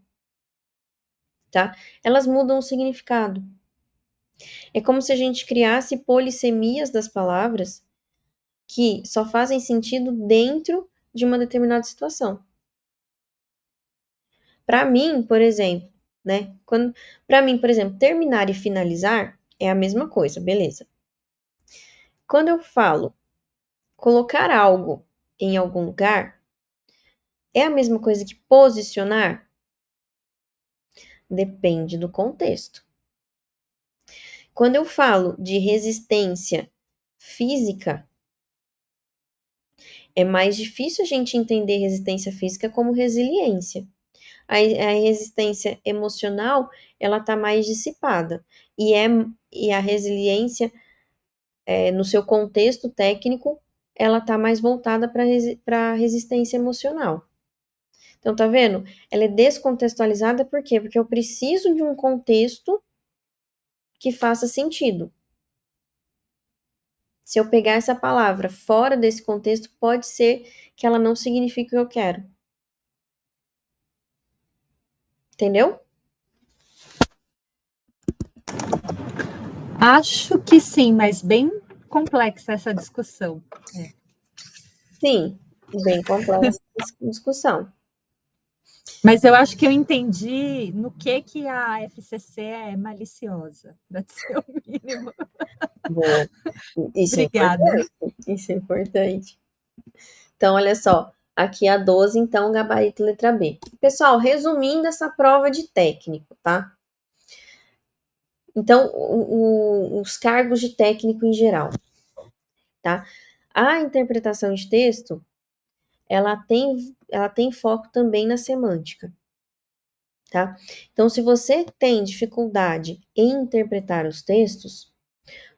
Speaker 2: tá? Elas mudam o significado. É como se a gente criasse polissemias das palavras que só fazem sentido dentro de uma determinada situação. Para mim, por exemplo, né? Para mim, por exemplo, terminar e finalizar é a mesma coisa, beleza? Quando eu falo colocar algo em algum lugar, é a mesma coisa que posicionar? Depende do contexto. Quando eu falo de resistência física, é mais difícil a gente entender resistência física como resiliência. A resistência emocional, ela tá mais dissipada. E a resiliência, no seu contexto técnico, ela tá mais voltada para resistência emocional. Então, tá vendo? Ela é descontextualizada por quê? Porque eu preciso de um contexto que faça sentido. Se eu pegar essa palavra fora desse contexto, pode ser que ela não signifique o que eu quero. Entendeu?
Speaker 3: Acho que sim, mas bem complexa essa discussão.
Speaker 2: Sim, bem complexa a discussão.
Speaker 3: Mas eu acho que eu entendi no que a FCC é maliciosa, para ser o mínimo.
Speaker 2: Boa. Isso
Speaker 3: Obrigada.
Speaker 2: É importante. Isso é importante. Então, olha só. Aqui a 12, então, gabarito letra B. Pessoal, resumindo essa prova de técnico, tá? Então, os cargos de técnico em geral, tá? A interpretação de texto, ela tem foco também na semântica, tá? Então, se você tem dificuldade em interpretar os textos,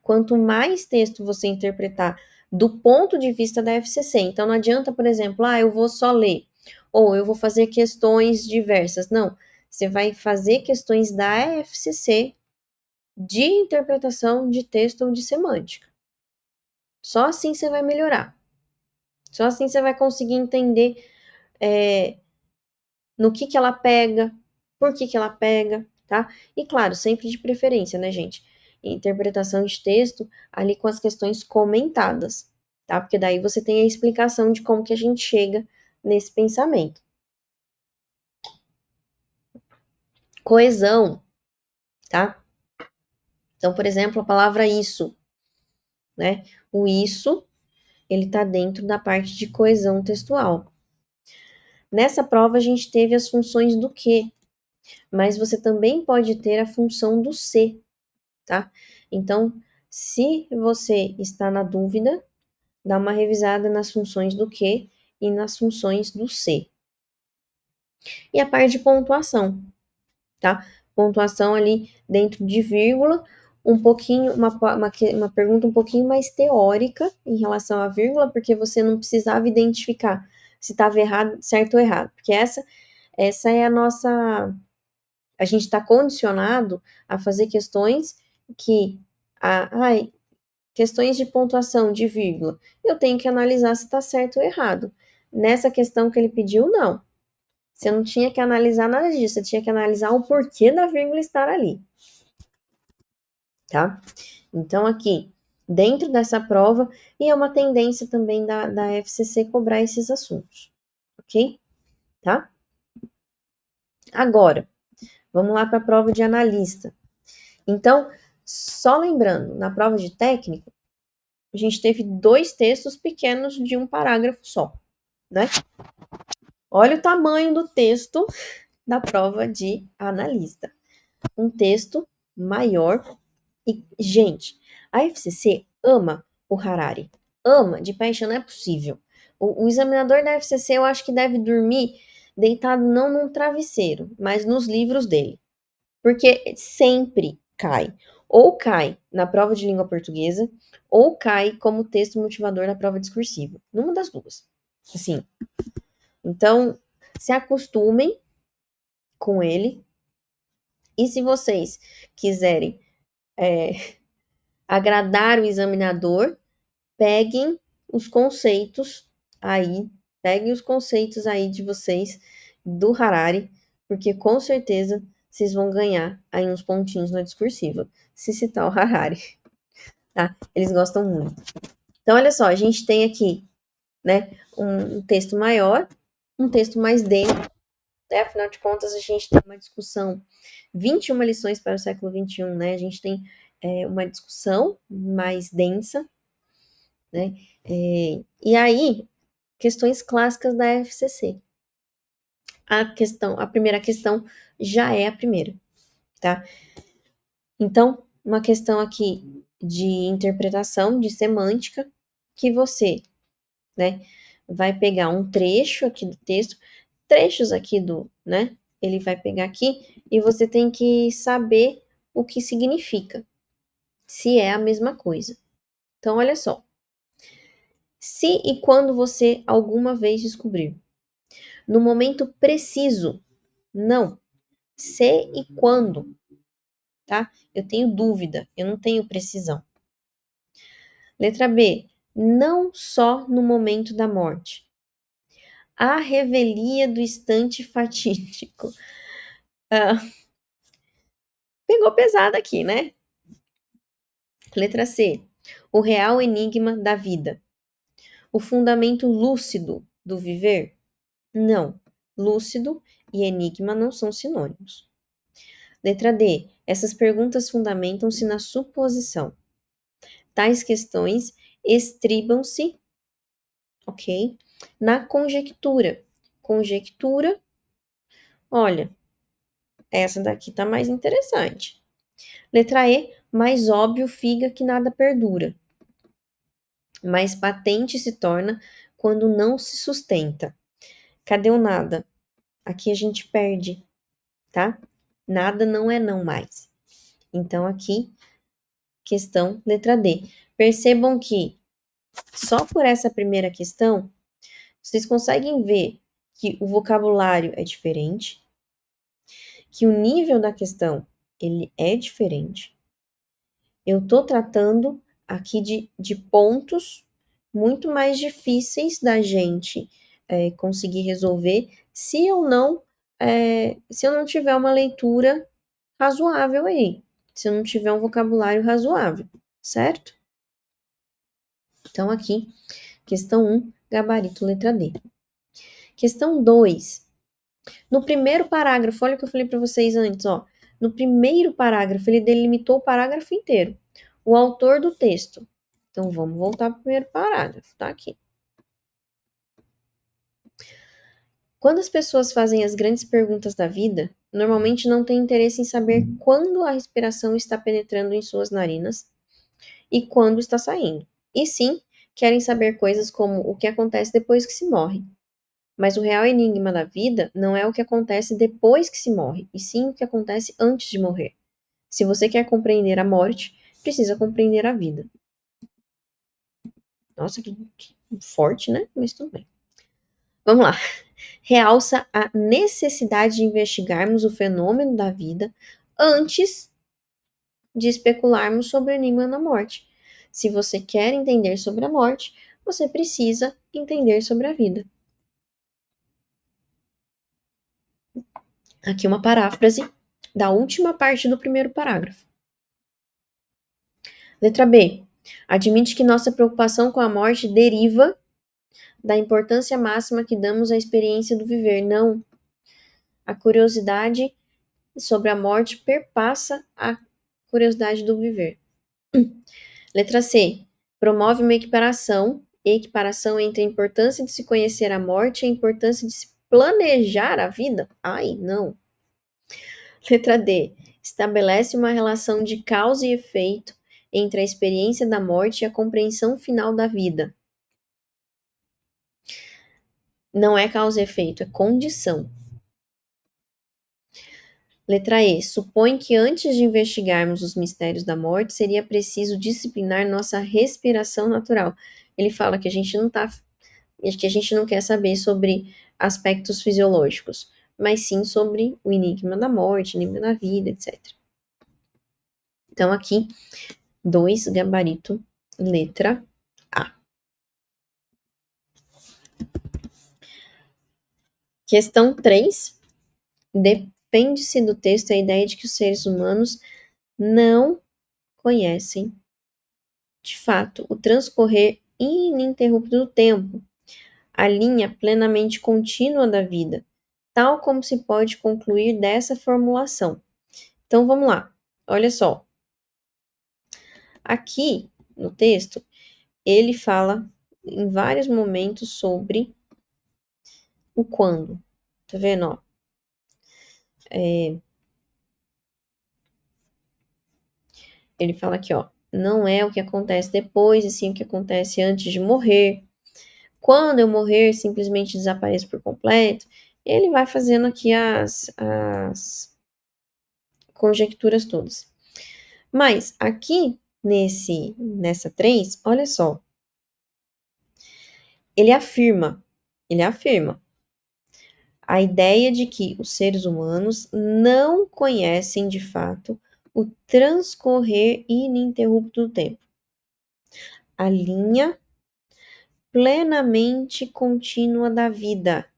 Speaker 2: quanto mais texto você interpretar do ponto de vista da FCC, então não adianta, por exemplo, eu vou só ler, ou eu vou fazer questões diversas. Não, você vai fazer questões da FCC de interpretação de texto ou de semântica. Só assim você vai melhorar. Só assim você vai conseguir entender no que ela pega, por que ela pega, tá? E claro, sempre de preferência, né, gente? Interpretação de texto ali com as questões comentadas, tá? Porque daí você tem a explicação de como que a gente chega nesse pensamento. Coesão, tá? Então, por exemplo, a palavra isso, né? O isso, ele tá dentro da parte de coesão textual. Nessa prova a gente teve as funções do que, mas você também pode ter a função do se, tá? Então, se você está na dúvida, dá uma revisada nas funções do que e nas funções do se. E a parte de pontuação, tá? Pontuação ali dentro de vírgula, um pouquinho, uma pergunta um pouquinho mais teórica em relação à vírgula, porque você não precisava identificar se estava errado, certo ou errado, porque essa é a nossa... A gente está condicionado a fazer questões que... questões de pontuação, de vírgula. Eu tenho que analisar se está certo ou errado. Nessa questão que ele pediu, não. Você não tinha que analisar nada disso, você tinha que analisar o porquê da vírgula estar ali. Tá? Então, aqui, dentro dessa prova, e é uma tendência também da FCC cobrar esses assuntos. Ok? Tá? Agora, vamos lá para a prova de analista. Então, só lembrando, na prova de técnico, a gente teve 2 textos pequenos de um parágrafo só, né? Olha o tamanho do texto da prova de analista. Um texto maior. E, gente, a FCC ama o Harari. Ama, de paixão, não é possível. O examinador da FCC, eu acho que deve dormir deitado não num travesseiro, mas nos livros dele. Porque sempre cai. Ou cai na prova de língua portuguesa, ou cai como texto motivador na prova discursiva. Numa das duas. Assim. Então, se acostumem com ele. E se vocês quiserem agradar o examinador, peguem os conceitos aí de vocês do Harari, porque com certeza vocês vão ganhar aí uns pontinhos na discursiva, se citar o Harari, tá? Eles gostam muito. Então, olha só, a gente tem aqui, né, um texto maior, um texto mais denso, né? Afinal de contas, a gente tem uma discussão, 21 lições para o século XXI, né? A gente tem uma discussão mais densa, né? E aí, questões clássicas da FCC. A primeira questão já é a primeira, tá? Então, uma questão aqui de interpretação, de semântica, que você, né, vai pegar um trecho aqui do texto, trechos aqui né, ele vai pegar aqui e você tem que saber o que significa, se é a mesma coisa. Então, olha só. Se e quando você alguma vez descobrir. No momento preciso. Não. Se e quando. Tá? Eu tenho dúvida, eu não tenho precisão. Letra B. Não só no momento da morte. A revelia do instante fatídico. Pegou pesado aqui, né? Letra C. O real enigma da vida. O fundamento lúcido do viver? Não. Lúcido e enigma não são sinônimos. Letra D. Essas perguntas fundamentam-se na suposição. Tais questões estribam-se, ok? Na conjectura. Conjectura, olha, essa daqui tá mais interessante. Letra E. Mais óbvio figa que nada perdura. Mais patente se torna quando não se sustenta. Cadê o nada? Aqui a gente perde, tá? Nada não é não mais. Então, aqui, questão letra D. Percebam que, só por essa primeira questão, vocês conseguem ver que o vocabulário é diferente, que o nível da questão, ele é diferente. Eu tô tratando aqui de pontos muito mais difíceis da gente conseguir resolver se eu não tiver uma leitura razoável aí, se eu não tiver um vocabulário razoável, certo? Então, aqui, questão 1, gabarito letra D. Questão 2. No primeiro parágrafo, olha o que eu falei para vocês antes, ó. No primeiro parágrafo, ele delimitou o parágrafo inteiro. O autor do texto. Então, vamos voltar para o primeiro parágrafo, tá aqui. Quando as pessoas fazem as grandes perguntas da vida, normalmente não têm interesse em saber quando a respiração está penetrando em suas narinas e quando está saindo. E sim, querem saber coisas como o que acontece depois que se morre. Mas o real enigma da vida não é o que acontece depois que se morre, e sim o que acontece antes de morrer. Se você quer compreender a morte, precisa compreender a vida. Nossa, que forte, né? Mas tudo bem. Vamos lá. Realça a necessidade de investigarmos o fenômeno da vida antes de especularmos sobre o enigma da morte. Se você quer entender sobre a morte, você precisa entender sobre a vida. Aqui uma paráfrase da última parte do primeiro parágrafo. Letra B. Admite que nossa preocupação com a morte deriva da importância máxima que damos à experiência do viver. Não. A curiosidade sobre a morte perpassa a curiosidade do viver. Letra C. Promove uma equiparação entre a importância de se conhecer a morte e a importância de se planejar a vida. Ai, não. Letra D. Estabelece uma relação de causa e efeito entre a experiência da morte e a compreensão final da vida. Não é causa e efeito, é condição. Letra E. Supõe que antes de investigarmos os mistérios da morte, seria preciso disciplinar nossa respiração natural. Ele fala que a gente não quer saber sobre aspectos fisiológicos, mas sim sobre o enigma da morte, o enigma da vida, etc. Então, aqui, 2, gabarito, letra A. Questão 3. Depende-se do texto a ideia de que os seres humanos não conhecem, de fato, o transcorrer ininterrupto do tempo, a linha plenamente contínua da vida, tal como se pode concluir dessa formulação. Então, vamos lá. Olha só. Aqui, no texto, ele fala em vários momentos sobre o quando. Tá vendo, ó? Ele fala aqui, ó. Não é o que acontece depois, e sim o que acontece antes de morrer. Quando eu morrer, simplesmente desapareço por completo. Ele vai fazendo aqui as conjecturas todas. Mas aqui nessa 3, olha só. Ele afirma a ideia de que os seres humanos não conhecem de fato o transcorrer ininterrupto do tempo. A linha plenamente contínua da vida.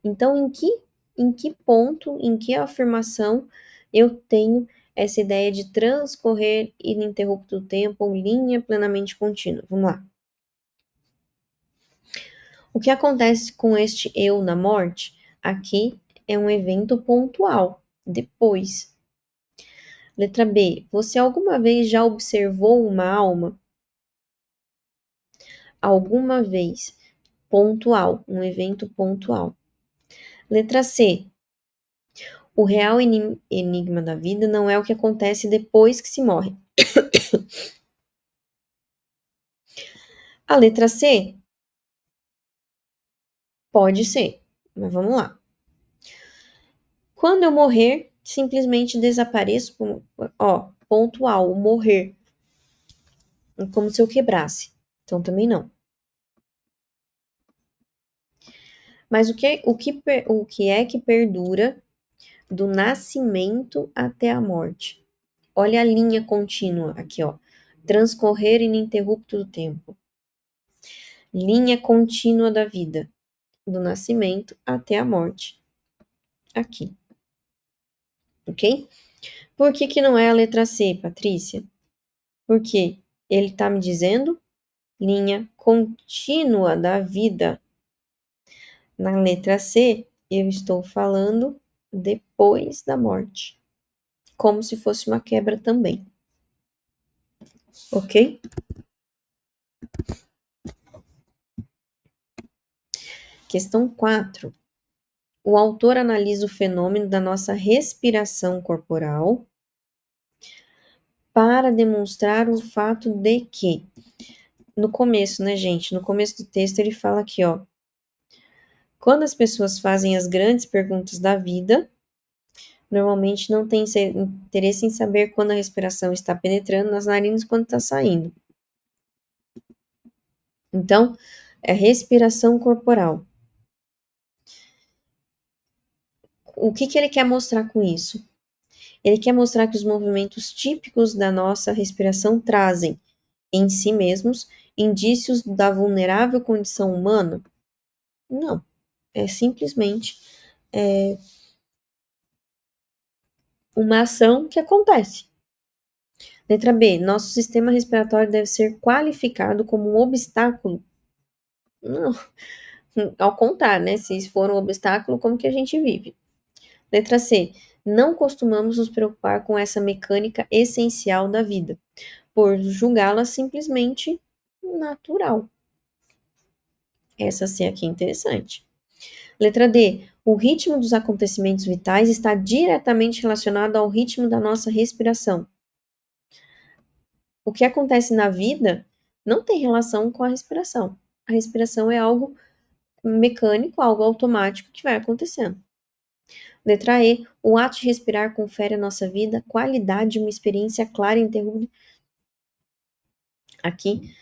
Speaker 2: Então, em que ponto, em que afirmação eu tenho essa ideia de transcorrer ininterrupto do tempo ou linha plenamente contínua? Vamos lá. O que acontece com este eu na morte? Aqui é um evento pontual, depois. Letra B. Você alguma vez já observou uma alma? Alguma vez. Pontual, um evento pontual. Letra C. O real enigma da vida não é o que acontece depois que se morre. A letra C pode ser, mas vamos lá. Quando eu morrer, simplesmente desapareço, ó, pontual, morrer. Como se eu quebrasse. Então também não. Mas o que é que perdura do nascimento até a morte? Olha a linha contínua aqui, ó. Transcorrer ininterrupto do tempo. Linha contínua da vida, do nascimento até a morte. Aqui. Ok? Por que não é a letra C, Patrícia? Porque ele está me dizendo linha contínua da vida. Na letra C, eu estou falando depois da morte. Como se fosse uma quebra também. Ok? Questão 4. O autor analisa o fenômeno da nossa respiração corporal para demonstrar o fato de que, no começo, né, gente? No começo do texto ele fala aqui, ó. Quando as pessoas fazem as grandes perguntas da vida, normalmente não tem interesse em saber quando a respiração está penetrando nas narinas e quando está saindo. Então, é respiração corporal. O que ele quer mostrar com isso? Ele quer mostrar que os movimentos típicos da nossa respiração trazem, em si mesmos, indícios da vulnerável condição humana? Não. É simplesmente uma ação que acontece. Letra B. Nosso sistema respiratório deve ser qualificado como um obstáculo? Não. Ao contrário, né? Se for um obstáculo, como que a gente vive? Letra C. Não costumamos nos preocupar com essa mecânica essencial da vida, por julgá-la simplesmente natural. Essa C aqui é interessante. Letra D. O ritmo dos acontecimentos vitais está diretamente relacionado ao ritmo da nossa respiração. O que acontece na vida não tem relação com a respiração. A respiração é algo mecânico, algo automático que vai acontecendo. Letra E. O ato de respirar confere à nossa vida qualidade de uma experiência clara e interrupta. Aqui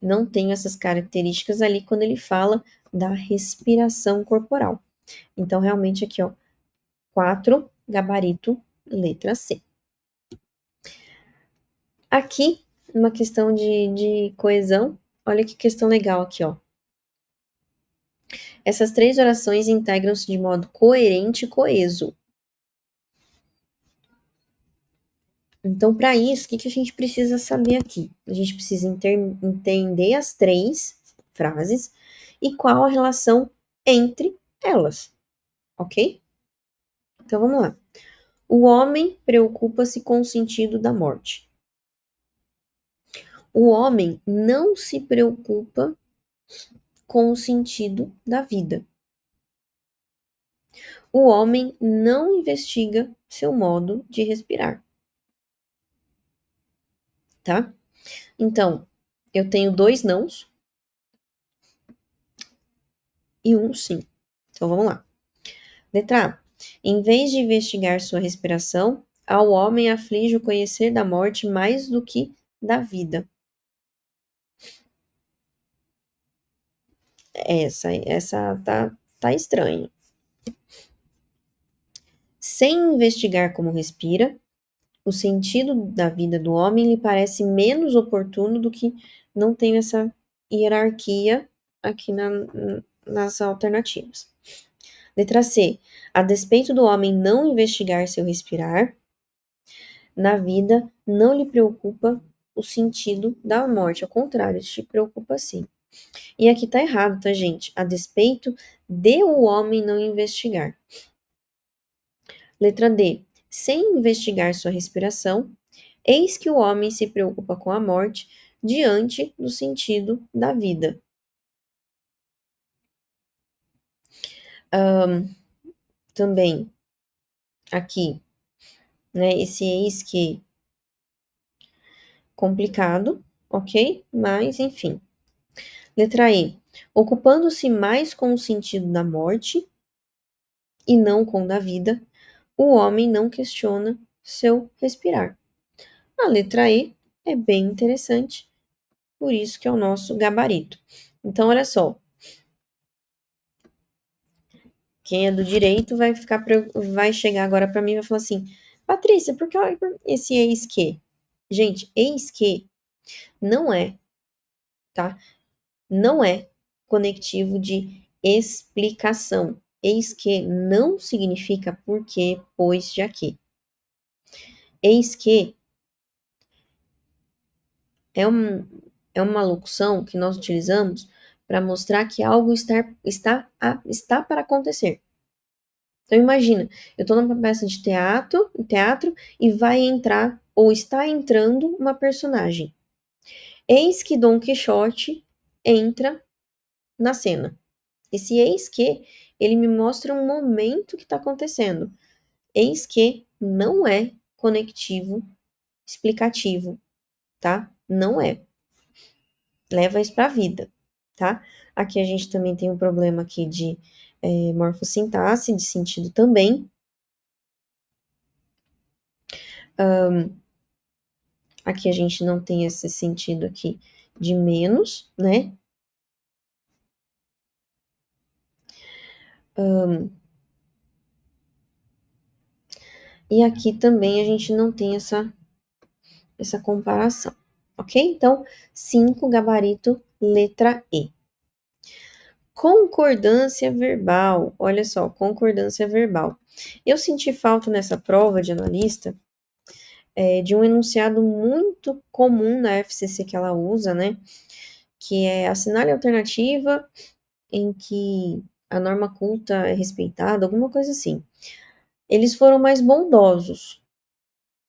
Speaker 2: não tem essas características ali quando ele fala da respiração corporal. Então, realmente aqui, ó, 4, gabarito, letra C. Aqui, uma questão de coesão, olha que questão legal aqui, ó. Essas 3 orações integram-se de modo coerente e coeso. Então, para isso, o que a gente precisa saber aqui? A gente precisa entender as 3 frases e qual a relação entre elas, ok? Então, vamos lá. O homem preocupa-se com o sentido da morte. O homem não se preocupa com o sentido da vida. O homem não investiga seu modo de respirar. Tá? Então, eu tenho 2 nãos e um sim. Então, vamos lá. Letra A. Em vez de investigar sua respiração, ao homem aflige o conhecer da morte mais do que da vida. Essa tá estranho. Sem investigar como respira, o sentido da vida do homem lhe parece menos oportuno do que não tem essa hierarquia aqui nas alternativas. Letra C. A despeito do homem não investigar seu respirar, na vida não lhe preocupa o sentido da morte. Ao contrário, te preocupa sim. E aqui tá errado, tá, gente? A despeito de o homem não investigar. Letra D. Sem investigar sua respiração, eis que o homem se preocupa com a morte diante do sentido da vida. Também, aqui, né, esse eis que complicado, ok? Mas, enfim. Letra E. Ocupando-se mais com o sentido da morte e não com o da vida, o homem não questiona seu respirar. A letra E é bem interessante, por isso que é o nosso gabarito. Então, olha só. Quem é do direito vai chegar agora para mim e vai falar assim: Patrícia, por que esse eis que? Gente, eis que não é, tá? Não é conectivo de explicação. Eis que não significa porque, pois, já que. Eis que é uma locução que nós utilizamos para mostrar que algo está para acontecer. Então imagina, eu estou numa peça de teatro e vai entrar ou está entrando uma personagem. Eis que Dom Quixote entra na cena. Esse eis que, ele me mostra um momento que está acontecendo. Eis que não é conectivo explicativo, tá? Não é. Leva isso para a vida, tá? Aqui a gente também tem um problema aqui de morfossintaxe, de sentido também. Aqui a gente não tem esse sentido aqui de menos, né? E aqui também a gente não tem essa comparação, ok? Então, 5, gabarito, letra E. Concordância verbal. Olha só, concordância verbal. Eu senti falta nessa prova de analista de um enunciado muito comum na FCC que ela usa, né? Que é assinale a alternativa em que a norma culta é respeitada, alguma coisa assim. Eles foram mais bondosos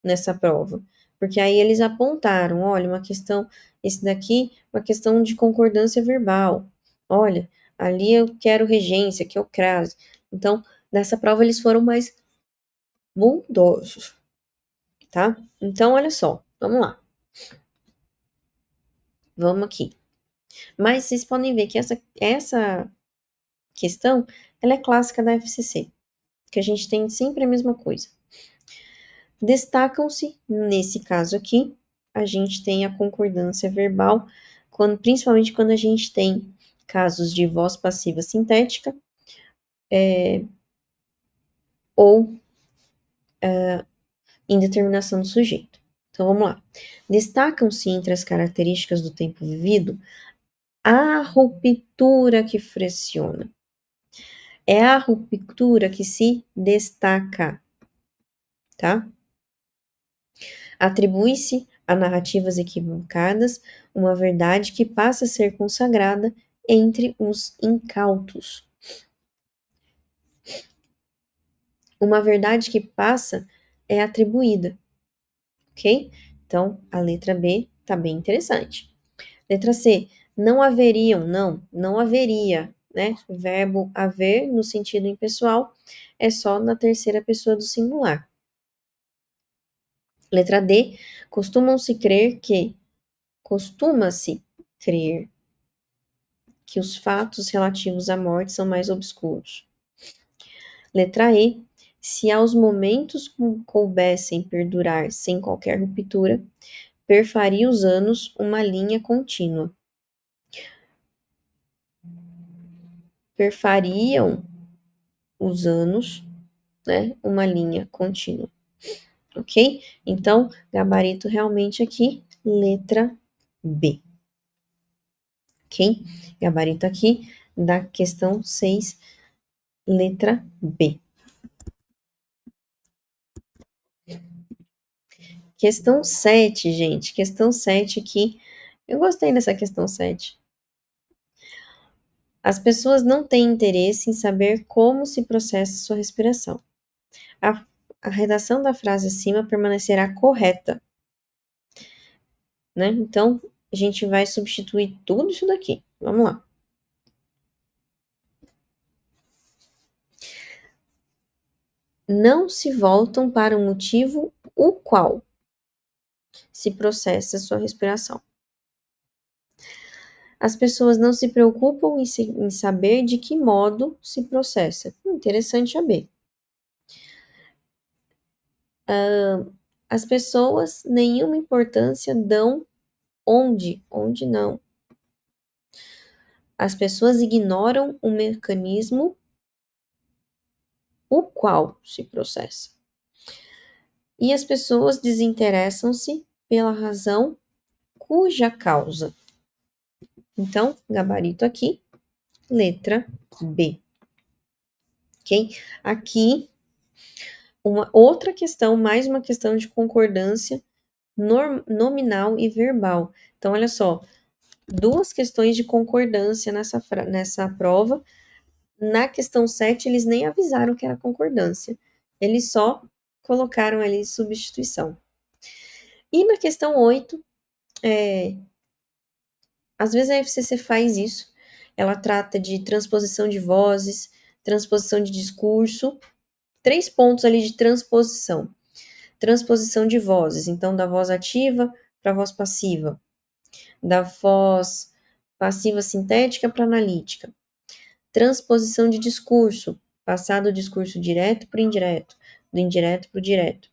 Speaker 2: nessa prova, porque aí eles apontaram, olha, uma questão, esse daqui, uma questão de concordância verbal. Olha, ali eu quero regência, aqui eu crase. Então, nessa prova eles foram mais bondosos, tá? Então, olha só, vamos lá. Vamos aqui. Mas vocês podem ver que essa questão, ela é clássica da FCC, que a gente tem sempre a mesma coisa. Destacam-se, nesse caso aqui, a gente tem a concordância verbal, principalmente quando a gente tem casos de voz passiva sintética ou indeterminação do sujeito. Então, vamos lá. Destacam-se entre as características do tempo vivido a ruptura que fricciona. É a ruptura que se destaca, tá? Atribui-se a narrativas equivocadas uma verdade que passa a ser consagrada entre os incautos. Uma verdade que passa é atribuída, ok? Então, a letra B tá bem interessante. Letra C, não haveriam, não haveria, né? O verbo haver, no sentido impessoal, é só na terceira pessoa do singular. Letra D, costuma-se crer que os fatos relativos à morte são mais obscuros. Letra E, se aos momentos coubessem perdurar sem qualquer ruptura, perfaria os anos uma linha contínua. Perfariam os anos, né, uma linha contínua. Ok? Então, gabarito realmente aqui, letra B. Ok? Gabarito aqui da questão 6, letra B. Questão 7, gente. Questão 7 aqui. Eu gostei dessa questão 7. As pessoas não têm interesse em saber como se processa sua respiração. A redação da frase acima permanecerá correta, né? Então, a gente vai substituir tudo isso daqui. Vamos lá. Não se voltam para o motivo o qual se processa sua respiração. As pessoas não se preocupam em saber de que modo se processa. Interessante a B. As pessoas nenhuma importância dão onde não. As pessoas ignoram o mecanismo o qual se processa. E as pessoas desinteressam-se pela razão cuja causa. Então, gabarito aqui, letra B. Ok? Aqui, uma outra questão, mais uma questão de concordância nominal e verbal. Então, olha só, duas questões de concordância nessa prova. Na questão 7, eles nem avisaram que era concordância. Eles só colocaram ali substituição. E na questão 8, às vezes a FCC faz isso. Ela trata de transposição de vozes, transposição de discurso, 3 pontos ali de transposição. Transposição de vozes, então da voz ativa para a voz passiva, da voz passiva sintética para analítica. Transposição de discurso, passar do discurso direto para o indireto, do indireto para o direto.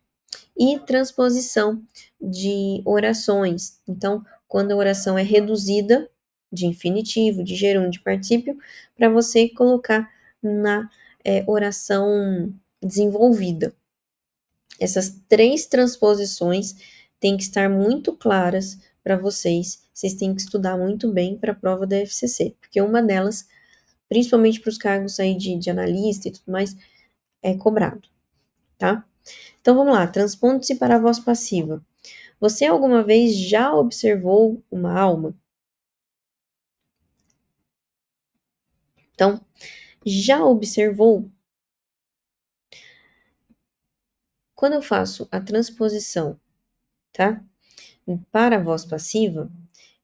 Speaker 2: E transposição de orações, então, quando a oração é reduzida de infinitivo, de gerúndio, de particípio, para você colocar na oração desenvolvida. Essas 3 transposições têm que estar muito claras para vocês. Vocês têm que estudar muito bem para a prova da FCC, porque uma delas, principalmente para os cargos aí de analista e tudo mais, é cobrado, tá? Então vamos lá, transpondo-se para a voz passiva. Você alguma vez já observou uma alma? Então, já observou? Quando eu faço a transposição, tá? Para a voz passiva,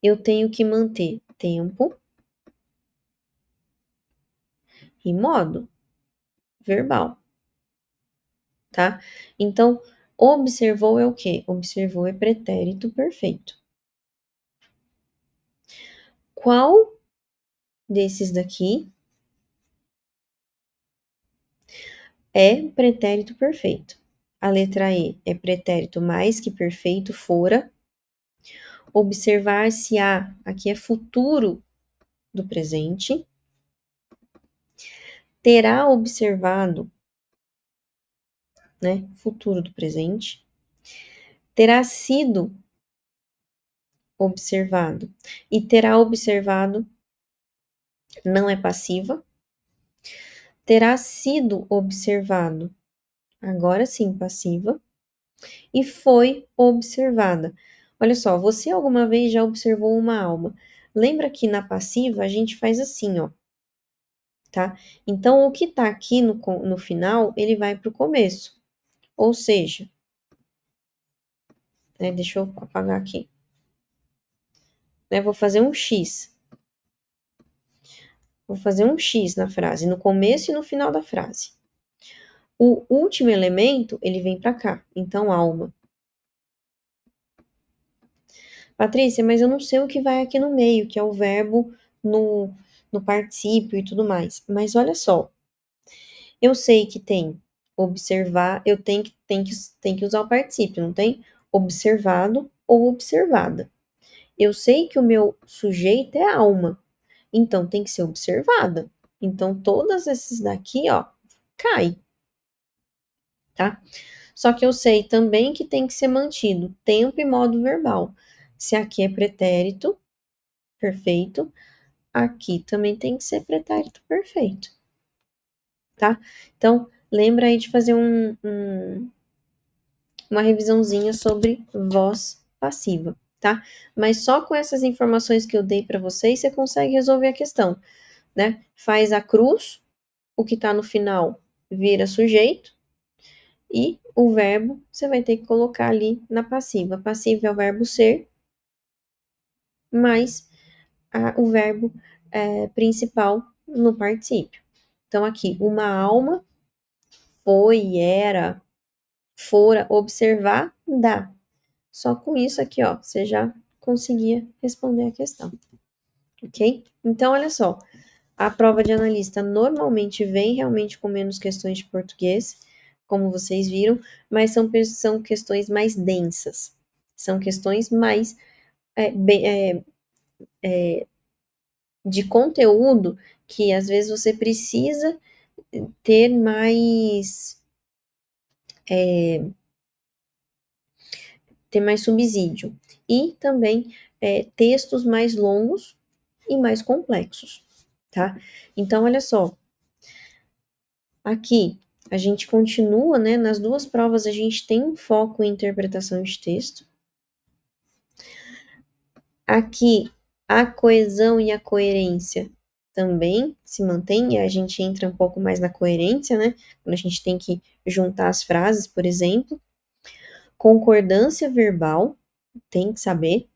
Speaker 2: eu tenho que manter tempo e modo verbal, tá? Então, observou é o quê? Observou é pretérito perfeito. Qual desses daqui é pretérito perfeito? A letra E é pretérito mais que perfeito fora. Observar-se-á, aqui é futuro do presente. Terá observado, né? Futuro do presente. Terá sido observado. E terá observado não é passiva. Terá sido observado, agora sim, passiva. e foi observada. Olha só, você alguma vez já observou uma alma? Lembra que na passiva a gente faz assim, ó, tá? Então, o que tá aqui no final, ele vai pro começo. Ou seja, né, deixa eu apagar aqui. Né, vou fazer um X. Vou fazer um X na frase, no começo e no final da frase. O último elemento, ele vem para cá. Então, alma. Patrícia, mas eu não sei o que vai aqui no meio, que é o verbo no particípio e tudo mais. Mas olha só, eu sei que tem observar, eu tenho que usar o particípio, não tem? Observado ou observada. Eu sei que o meu sujeito é alma, então tem que ser observada. Então, todas esses daqui, ó, cai, tá? Só que eu sei também que tem que ser mantido tempo e modo verbal. Se aqui é pretérito perfeito, aqui também tem que ser pretérito perfeito, tá? Então, lembra aí de fazer uma revisãozinha sobre voz passiva, tá? Mas só com essas informações que eu dei para vocês, você consegue resolver a questão, né? Faz a cruz, o que tá no final vira sujeito, e o verbo você vai ter que colocar ali na passiva. Passiva é o verbo ser, mais o verbo principal no particípio. Então, aqui, uma alma foi, era, fora, observar, dá. Só com isso aqui, ó, você já conseguia responder a questão. Ok? Então, olha só. A prova de analista normalmente vem realmente com menos questões de português, como vocês viram, mas são questões mais densas. São questões mais de conteúdo que às vezes você precisa ter mais subsídio e também textos mais longos e mais complexos, tá? Então, olha só, aqui a gente continua, né? Nas duas provas a gente tem um foco em interpretação de texto. Aqui a coesão e a coerência também se mantém, e a gente entra um pouco mais na coerência, né? Quando a gente tem que juntar as frases, por exemplo. Concordância verbal, tem que saber.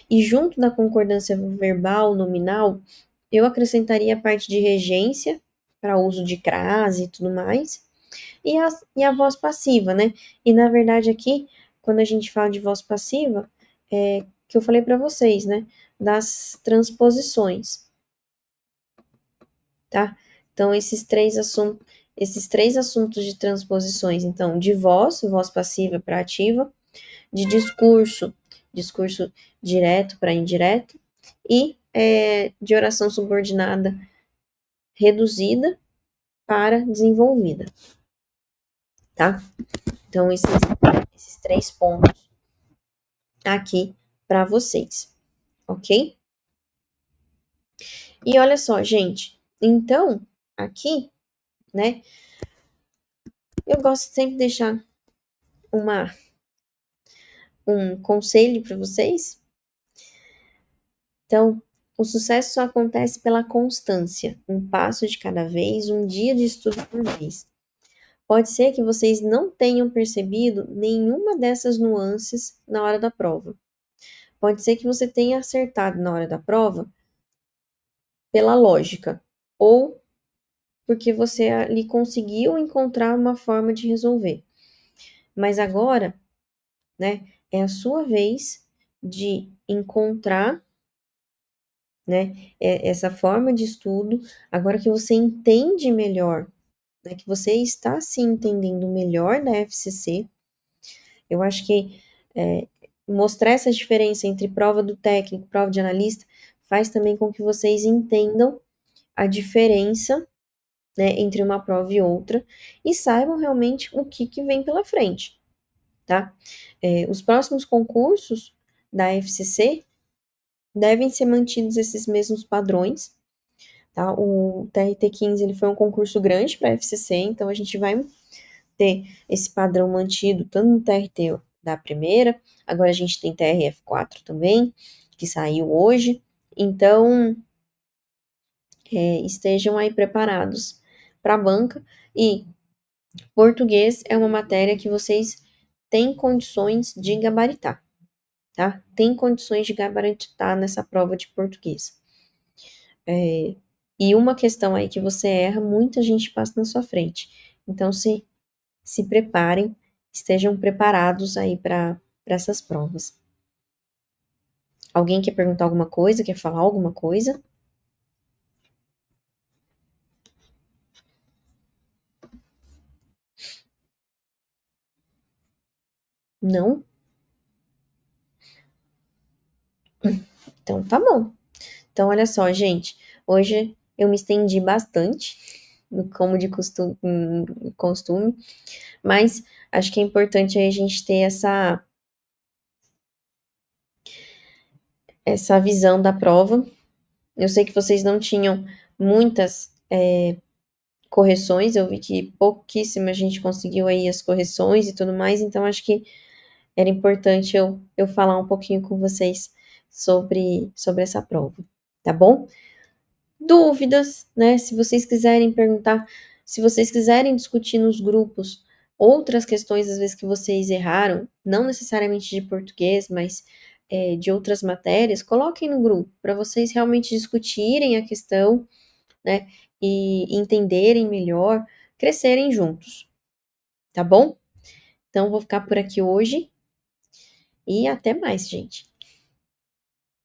Speaker 2: E junto da concordância verbal nominal, eu acrescentaria a parte de regência, para uso de crase e tudo mais, e a voz passiva, né? E na verdade aqui, quando a gente fala de voz passiva, que eu falei para vocês, né? Das transposições, tá? Então, esses três assuntos de transposições, então, de voz passiva para ativa, de discurso direto para indireto, e de oração subordinada reduzida para desenvolvida, tá? Então, esses 3 pontos aqui para vocês, ok? E olha só, gente, então, aqui, né, eu gosto sempre de deixar um conselho para vocês. Então, o sucesso só acontece pela constância, um passo de cada vez, um dia de estudo por vez. Pode ser que vocês não tenham percebido nenhuma dessas nuances na hora da prova. Pode ser que você tenha acertado na hora da prova pela lógica, ou porque você ali conseguiu encontrar uma forma de resolver. Mas agora, né, é a sua vez de encontrar, né, essa forma de estudo, agora que você entende melhor, né, que você está se entendendo melhor da FCC, eu acho que mostrar essa diferença entre prova do técnico e prova de analista faz também com que vocês entendam a diferença, né, entre uma prova e outra e saibam realmente o que vem pela frente, tá? Os próximos concursos da FCC devem ser mantidos esses mesmos padrões, tá? O TRT 15 ele foi um concurso grande para a FCC, então a gente vai ter esse padrão mantido, tanto no TRT da primeira, agora a gente tem TRF4 também, que saiu hoje, então estejam aí preparados para a banca, e português é uma matéria que vocês têm condições de gabaritar, tá? Tem condições de gabaritar nessa prova de português. E uma questão aí que você erra, muita gente passa na sua frente. Então, se preparem, estejam preparados aí para essas provas. Alguém quer perguntar alguma coisa? Quer falar alguma coisa? Não? Então, tá bom. Então, olha só, gente. Hoje eu me estendi bastante, como de costume, mas acho que é importante aí a gente ter essa visão da prova. Eu sei que vocês não tinham muitas correções, eu vi que pouquíssima gente conseguiu aí as correções e tudo mais, então acho que era importante eu falar um pouquinho com vocês sobre essa prova, tá bom? Dúvidas, né? Se vocês quiserem perguntar, se vocês quiserem discutir nos grupos outras questões, às vezes, que vocês erraram, não necessariamente de português, mas de outras matérias, coloquem no grupo, para vocês realmente discutirem a questão, né? E entenderem melhor, crescerem juntos, tá bom? Então, vou ficar por aqui hoje e até mais, gente.